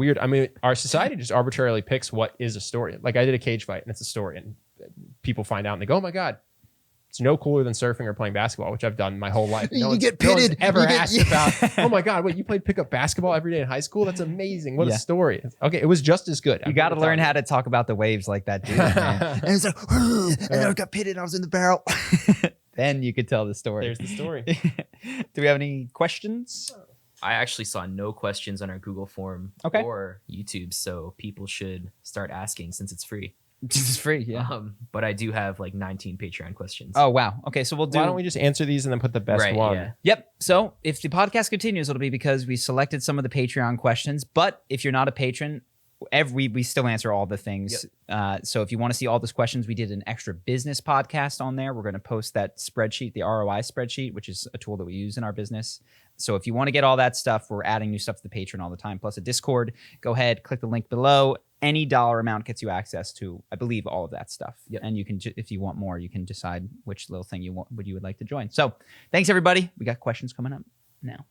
our society just arbitrarily picks what is a story. Like I did a cage fight and it's a story, and people find out and they go, oh my God, it's no cooler than surfing or playing basketball, which I've done my whole life. You get pitted. No one's ever asked about, oh my God, wait, you played pickup basketball every day in high school? That's amazing. What a story. Okay, it was just as good. You got to learn how to talk about the waves like that, dude. Man. And it's like, and I got pitted and I was in the barrel. Then you could tell the story. There's the story. Do we have any questions? I actually saw no questions on our Google form or YouTube, so people should start asking since it's free. It's free, yeah. But I do have like 19 Patreon questions. Oh, wow. Okay, so we'll do... Why don't we just answer these and then put the best one? Yeah. Yep. So if the podcast continues, it'll be because we selected some of the Patreon questions. But if you're not a patron, we still answer all the things. Yep. So if you want to see all those questions, we did an extra business podcast on there. We're going to post that spreadsheet, the ROI spreadsheet, which is a tool that we use in our business. So if you want to get all that stuff, we're adding new stuff to the Patreon all the time, plus a Discord. Go ahead, click the link below. Any dollar amount gets you access to, I believe, all of that stuff. Yep. And you can, if you want more, you can decide which little thing you would like to join. So thanks, everybody. We got questions coming up now.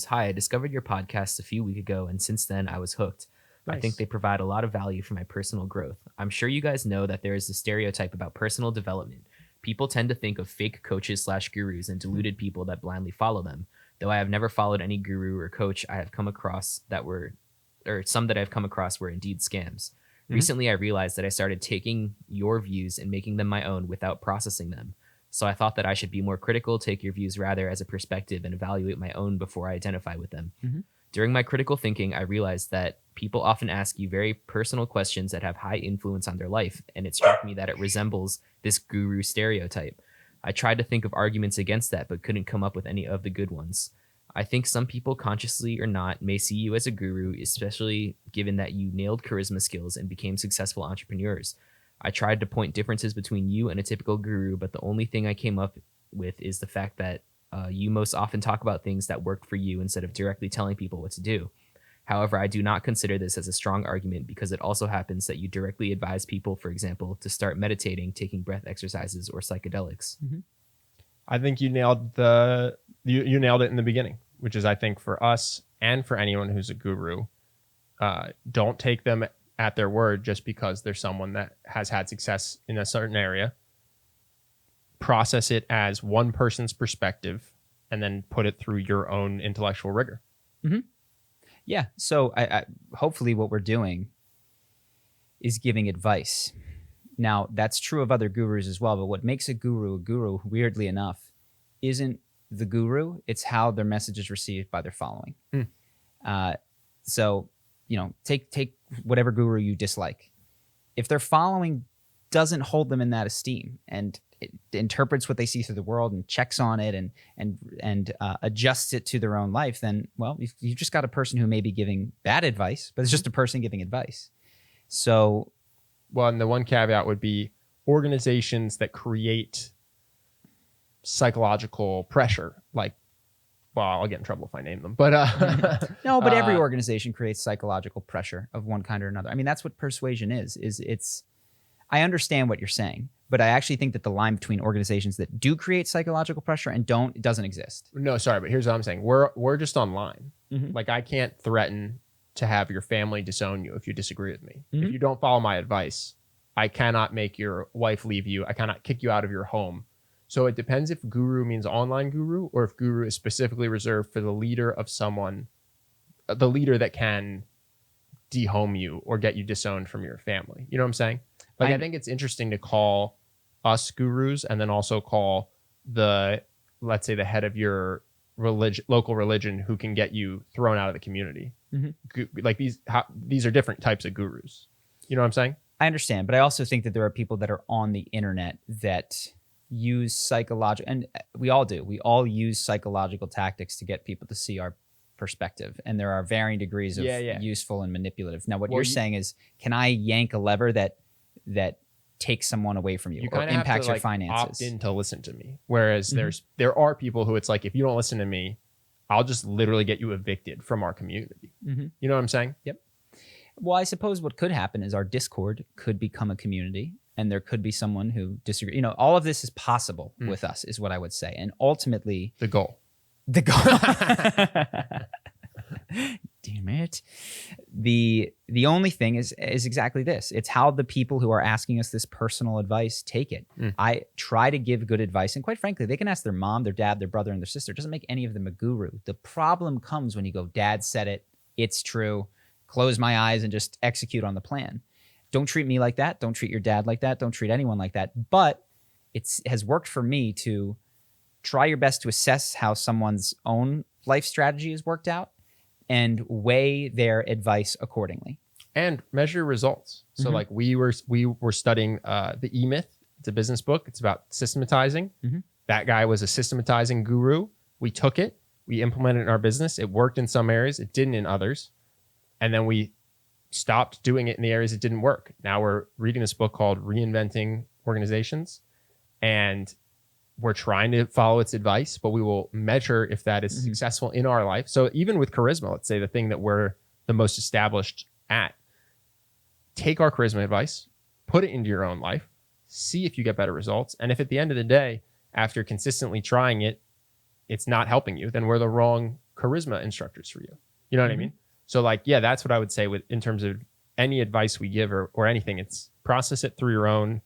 Hi, I discovered your podcast a few weeks ago, and since then I was hooked. Nice. I think they provide a lot of value for my personal growth. I'm sure you guys know that there is a stereotype about personal development. People tend to think of fake coaches/gurus and deluded people that blindly follow them. Though I have never followed any guru or coach I have come across some that I've come across were indeed scams. Recently, I realized that I started taking your views and making them my own without processing them. So I thought that I should be more critical, take your views rather as a perspective, and evaluate my own before I identify with them. During my critical thinking, I realized that people often ask you very personal questions that have high influence on their life, and it struck me that it resembles this guru stereotype. I tried to think of arguments against that, but couldn't come up with any of the good ones. I think some people, consciously or not, may see you as a guru, especially given that you nailed charisma skills and became successful entrepreneurs. I tried to point differences between you and a typical guru, but the only thing I came up with is the fact that you most often talk about things that worked for you instead of directly telling people what to do. However, I do not consider this as a strong argument because it also happens that you directly advise people, for example, to start meditating, taking breath exercises, or psychedelics. I think you nailed you nailed it in the beginning, which is, I think, for us and for anyone who's a guru, don't take them at their word just because they're someone that has had success in a certain area. Process it as one person's perspective and then put it through your own intellectual rigor. Yeah. So I hopefully what we're doing is giving advice. Now, that's true of other gurus as well, but what makes a guru, weirdly enough, isn't the guru, it's how their message is received by their following. So, take whatever guru you dislike. If their following doesn't hold them in that esteem, and interprets what they see through the world and checks on it and adjusts it to their own life, then, well, you've just got a person who may be giving bad advice, but it's just a person giving advice. So, well, and the one caveat would be organizations that create psychological pressure, like, well, I'll get in trouble if I name them, but no, but every organization creates psychological pressure of one kind or another. I mean, that's what persuasion is it's, I understand what you're saying, but I actually think that the line between organizations that do create psychological pressure and don't, it doesn't exist. No, sorry, but here's what I'm saying. We're just online. Like, I can't threaten to have your family disown you if you disagree with me. If you don't follow my advice, I cannot make your wife leave you. I cannot kick you out of your home. So it depends if guru means online guru or if guru is specifically reserved for the leader of someone, the leader that can dehome you or get you disowned from your family. You know what I'm saying? Like, I think it's interesting to call us gurus and then also call let's say the head of your local religion who can get you thrown out of the community. Like, these are different types of gurus. You know what I'm saying? I understand, but I also think that there are people that are on the internet that use psychological, and we all do. We all use psychological tactics to get people to see our perspective, and there are varying degrees of useful and manipulative. Now, what you're saying is, can I yank a lever that takes someone away from you or impacts your finances? Opt in to listen to me. Whereas there are people who it's like, if you don't listen to me, I'll just literally get you evicted from our community. You know what I'm saying? Yep. Well, I suppose what could happen is our Discord could become a community, and there could be someone who disagrees. You know, all of this is possible with us, is what I would say. And ultimately, the goal. Damn it. The only thing is exactly this. It's how the people who are asking us this personal advice take it. I try to give good advice, and quite frankly, they can ask their mom, their dad, their brother, and their sister. It doesn't make any of them a guru. The problem comes when you go, Dad said it, it's true, close my eyes and just execute on the plan. Don't treat me like that. Don't treat your dad like that. Don't treat anyone like that. But it has worked for me to try your best to assess how someone's own life strategy has worked out and weigh their advice accordingly. And measure results. So like we were studying the E-Myth. It's a business book. It's about systematizing. That guy was a systematizing guru. We took it. We implemented it in our business. It worked in some areas. It didn't in others. And then we stopped doing it in the areas it didn't work. Now we're reading this book called Reinventing Organizations. And we're trying to follow its advice, but we will measure if that is successful in our life. So even with charisma, let's say the thing that we're the most established at, take our charisma advice, put it into your own life, see if you get better results. And if at the end of the day, after consistently trying it, it's not helping you, then we're the wrong charisma instructors for you. You know what I mean? So like, yeah, that's what I would say in terms of any advice we give or anything. It's process it through your own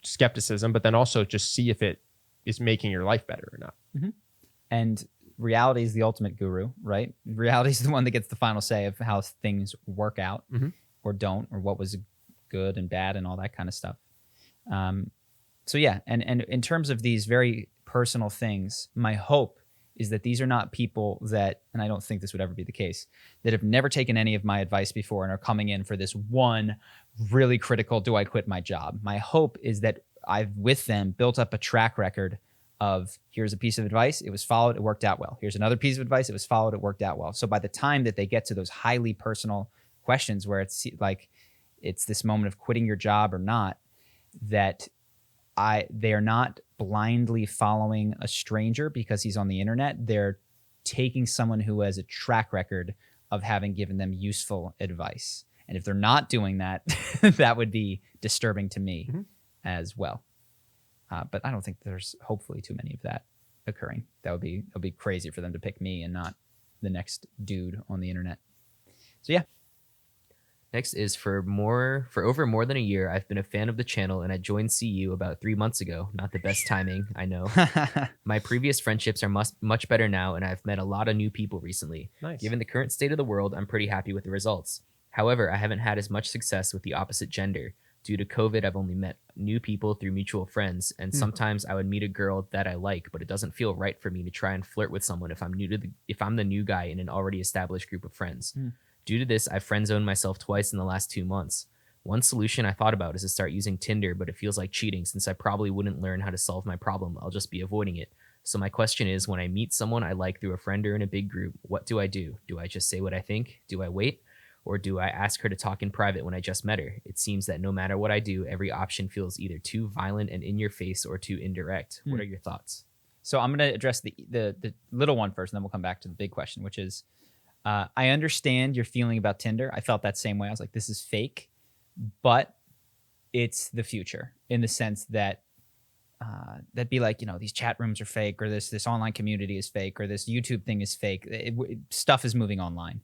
skepticism, but then also just see if it is making your life better or not. And reality is the ultimate guru, right? Reality is the one that gets the final say of how things work out or don't, or what was good and bad and all that kind of stuff. So yeah, and in terms of these very personal things, my hope is that these are not people that, and I don't think this would ever be the case, that have never taken any of my advice before and are coming in for this one really critical, do I quit my job? My hope is that I've, with them, built up a track record of, here's a piece of advice, it was followed, it worked out well. Here's another piece of advice, it was followed, it worked out well. So by the time that they get to those highly personal questions where it's like, it's this moment of quitting your job or not, that they are not blindly following a stranger because he's on the internet. They're taking someone who has a track record of having given them useful advice. And if they're not doing that, that would be disturbing to me as well. But I don't think there's hopefully too many of that occurring. That would be crazy for them to pick me and not the next dude on the internet. So yeah. Next is for over more than a year, I've been a fan of the channel and I joined CU about 3 months ago. Not the best timing, I know. My previous friendships are much better now and I've met a lot of new people recently. Nice. Given the current state of the world, I'm pretty happy with the results. However, I haven't had as much success with the opposite gender. Due to COVID, I've only met new people through mutual friends, and sometimes I would meet a girl that I like, but it doesn't feel right for me to try and flirt with someone if I'm the new guy in an already established group of friends. Due to this, I've friend zoned myself twice in the last 2 months. One solution I thought about is to start using Tinder, but it feels like cheating since I probably wouldn't learn how to solve my problem. I'll just be avoiding it. So my question is, when I meet someone I like through a friend or in a big group, what do I do? Do I just say what I think? Do I wait? Or do I ask her to talk in private when I just met her? It seems that no matter what I do, every option feels either too violent and in your face or too indirect. What are your thoughts? So I'm going to address the little one first, and then we'll come back to the big question, which is, I understand your feeling about Tinder. I felt that same way. I was like, this is fake, but it's the future in the sense that that'd be like, these chat rooms are fake, or this online community is fake, or this YouTube thing is fake. Stuff is moving online.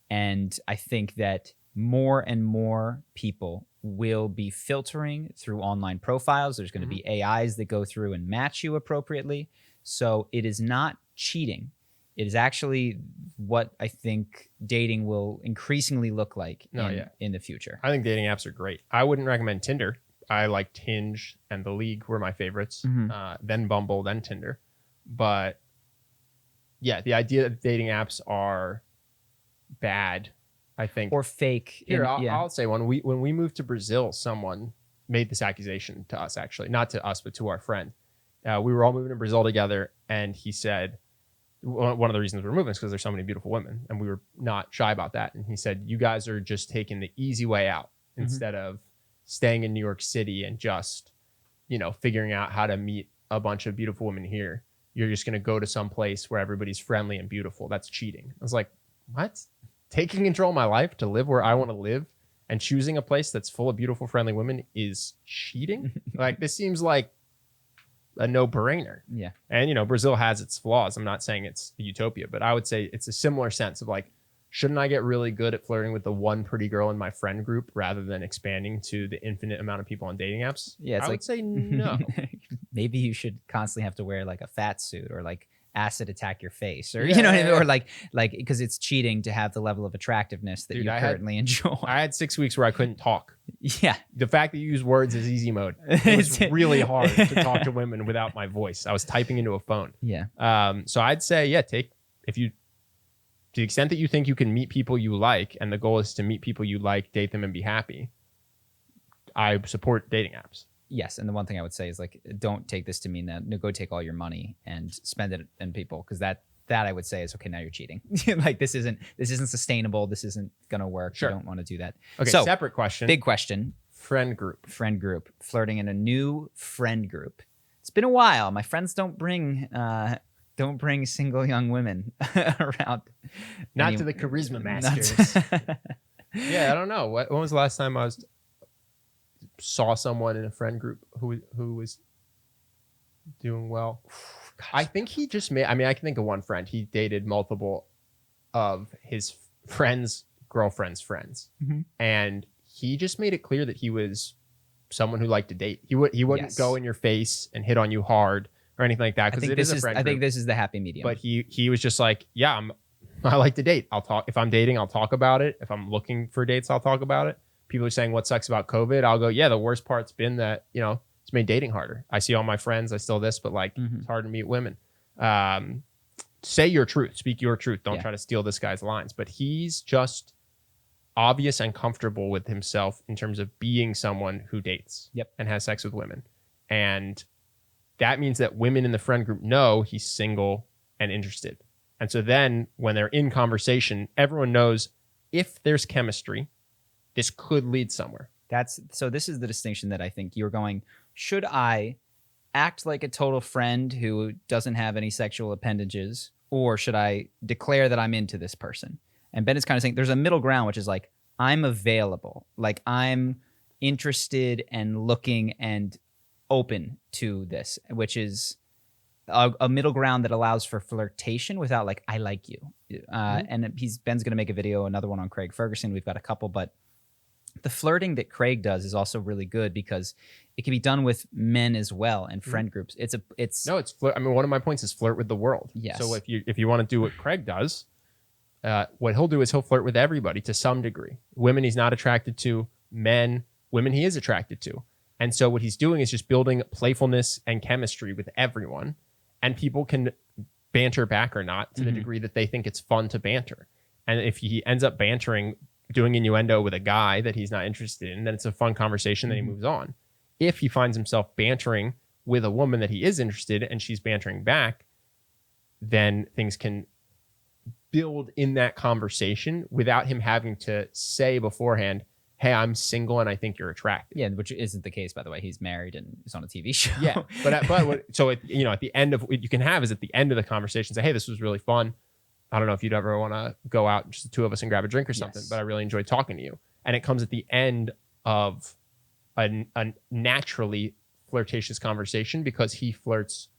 And I think that more and more people will be filtering through online profiles. There's going to be AIs that go through and match you appropriately. So it is not cheating. It is actually what I think dating will increasingly look like in the future. I think dating apps are great. I wouldn't recommend Tinder. I like Tinge and The League were my favorites. Then Bumble, then Tinder. But yeah, the idea that dating apps are bad, I think, or fake. Here, I'll say one. When we moved to Brazil, someone made this accusation to us, actually, not to us, but to our friend. We were all moving to Brazil together, and he said one of the reasons we're moving is because there's so many beautiful women, and we were not shy about that. And he said, you guys are just taking the easy way out instead of staying in New York City and just, figuring out how to meet a bunch of beautiful women here. You're just going to go to some place where everybody's friendly and beautiful. That's cheating. I was like, what? Taking control of my life to live where I want to live and choosing a place that's full of beautiful, friendly women is cheating? Like, this seems like a no-brainer. Yeah. And, Brazil has its flaws. I'm not saying it's a utopia, but I would say it's a similar sense of like, shouldn't I get really good at flirting with the one pretty girl in my friend group rather than expanding to the infinite amount of people on dating apps? Yeah, I would say no. Maybe you should constantly have to wear like a fat suit or like acid attack your face, or you know what I mean, or like because it's cheating to have the level of attractiveness that you currently enjoy. I had 6 weeks where I couldn't talk. Yeah, the fact that you use words as easy mode, it was really hard to talk to women without my voice. I was typing into a phone. Yeah. So I'd say to the extent that you think you can meet people you like, and the goal is to meet people you like, date them, and be happy, I support dating apps. Yes, and the one thing I would say is like, don't take this to mean that go take all your money and spend it on people, because that I would say is okay. Now you're cheating. Like this isn't sustainable. This isn't gonna work. Sure. You don't want to do that. Okay. So, separate question. Big question. Friend group. Flirting in a new friend group. It's been a while. My friends don't bring single young women around. Not to the charisma masters. Yeah, I don't know. When was the last time I saw someone in a friend group who was doing well? Gosh. I think he just I can think of one friend. He dated multiple of his friends' girlfriends' friends. And he just made it clear that he was someone who liked to date. He wouldn't go in your face and hit on you hard or anything like that, because it is a friend group. I think this is the happy medium. But he was just like, yeah, I like to date. I'll talk. If I'm dating, I'll talk about it. If I'm looking for dates, I'll talk about it. People are saying what sucks about COVID. I'll go, yeah, the worst part's been that, it's made dating harder. I see all my friends. I still this, but like it's hard to meet women. Say your truth. Speak your truth. Don't try to steal this guy's lines. But he's just obvious and comfortable with himself in terms of being someone who dates and has sex with women. And that means that women in the friend group know he's single and interested. And so then when they're in conversation, everyone knows if there's chemistry, this could lead somewhere. So this is the distinction that I think you're going, should I act like a total friend who doesn't have any sexual appendages, or should I declare that I'm into this person? And Ben is kind of saying there's a middle ground, which is like, I'm available. Like I'm interested and looking and open to this, which is a middle ground that allows for flirtation without like, I like you. And Ben's going to make a video, another one on Craig Ferguson. We've got a couple, but the flirting that Craig does is also really good because it can be done with men as well and friend groups. It's flirt. I mean, one of my points is flirt with the world. Yes. So if you want to do what Craig does, what he'll do is he'll flirt with everybody to some degree. Women he's not attracted to, women he is attracted to. And so what he's doing is just building playfulness and chemistry with everyone. And people can banter back or not to the degree that they think it's fun to banter. And if he ends up bantering doing innuendo with a guy that he's not interested in, then it's a fun conversation, then he moves on. If he finds himself bantering with a woman that he is interested in and she's bantering back, then things can build in that conversation without him having to say beforehand, hey, I'm single and I think you're attractive. Yeah, which isn't the case, by the way. He's married and is on a TV show. Yeah, so at the end of what you can have is at the end of the conversation say, hey, this was really fun. I don't know if you'd ever want to go out, just the two of us, and grab a drink or something, but I really enjoyed talking to you. And it comes at the end of a naturally flirtatious conversation because he flirts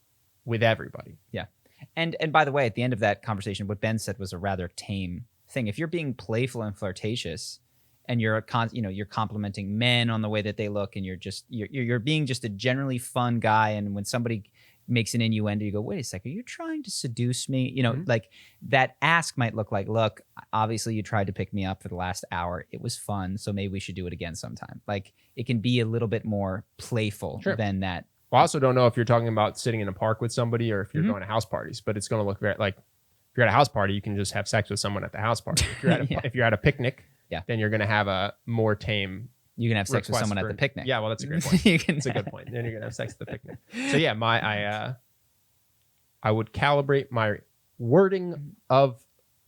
with everybody. Yeah. And by the way, at the end of that conversation, what Ben said was a rather tame thing. If you're being playful and flirtatious and you're you're complimenting men on the way that they look and you're being just a generally fun guy, and when somebody makes an innuendo, you go, wait a second, are you trying to seduce me? Like that ask might look like, look, obviously you tried to pick me up for the last hour. It was fun, so maybe we should do it again sometime. Like it can be a little bit more playful than that. Well, I also don't know if you're talking about sitting in a park with somebody or if you're going to house parties, but it's going to look very like if you're at a house party, you can just have sex with someone at the house party. If you're at if you're at a picnic, then you're going to have a more tame. You can have sex with someone at the picnic. Yeah, well, that's a great point. It's a good point. Then you're gonna have sex at the picnic. So yeah, I would calibrate my wording of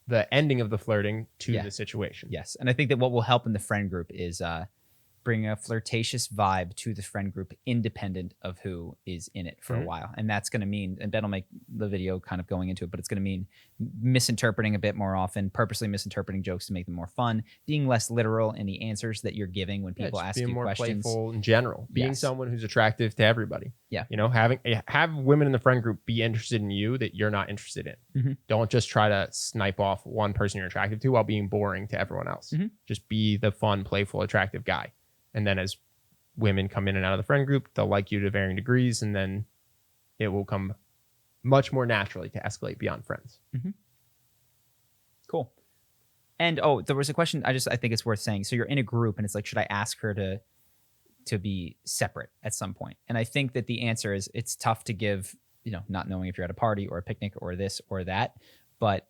the ending of the flirting to the situation. Yes, and I think that what will help in the friend group is bring a flirtatious vibe to the friend group, independent of who is in it for a while, and that's going to mean, and Ben will make the video kind of going into it, but it's going to mean misinterpreting a bit more often, purposely misinterpreting jokes to make them more fun, being less literal in the answers that you're giving when people ask you more questions. Playful in general, being someone who's attractive to everybody. Yeah, have women in the friend group be interested in you that you're not interested in. Don't just try to snipe off one person you're attracted to while being boring to everyone else. Just be the fun, playful, attractive guy. And then as women come in and out of the friend group, they'll like you to varying degrees, and then it will come much more naturally to escalate beyond friends. Cool. And there was a question I think it's worth saying. So you're in a group and it's like, should I ask her to be separate at some point? And I think that the answer is it's tough to give, not knowing if you're at a party or a picnic or this or that, but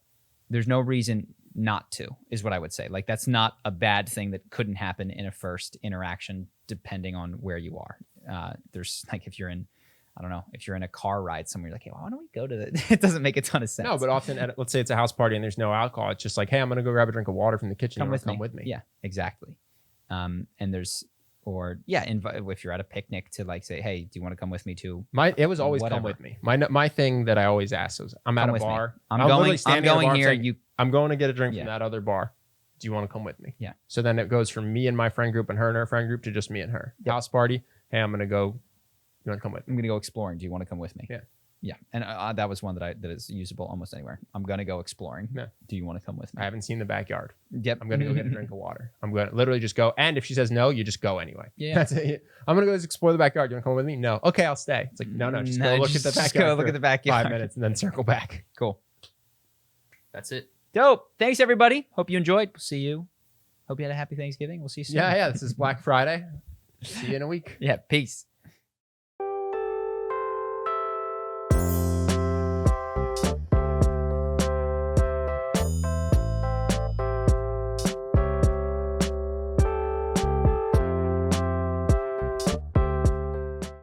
there's no reason not to, is what I would say. Like that's not a bad thing that couldn't happen in a first interaction, depending on where you are. There's like, if you're in a car ride somewhere, you're like, hey, why don't we go to the, it doesn't make a ton of sense. No, but often let's say it's a house party and there's no alcohol. It's just like, hey, I'm going to go grab a drink of water from the kitchen. Come with me. Yeah, exactly. And there's, if you're at a picnic to like say, hey, do you want to come with me to? It was always come with me. My thing that I always asked was, I'm at a bar. I'm going here. Saying, I'm going to get a drink from that other bar. Do you want to come with me? Yeah. So then it goes from me and my friend group and her and her friend group to just me and her. Yep. House party. Hey, I'm going to go. You want to come with me? I'm going to go exploring. Do you want to come with me? Yeah. Yeah. And that was one that is usable almost anywhere. I'm going to go exploring. Yeah. Do you want to come with me? I haven't seen the backyard. Yep. I'm going to go get a drink of water. I'm going to literally just go. And if she says no, you just go anyway. Yeah. That's it. I'm going to go explore the backyard. You want to come with me? No. Okay, I'll stay. It's like, no, just go look at the backyard. Just go look at the backyard. 5 minutes and then circle back. Cool. That's it. Dope. Thanks, everybody. Hope you enjoyed. We'll see you. Hope you had a happy Thanksgiving. We'll see you soon. Yeah. This is Black Friday. See you in a week. Yeah. Peace.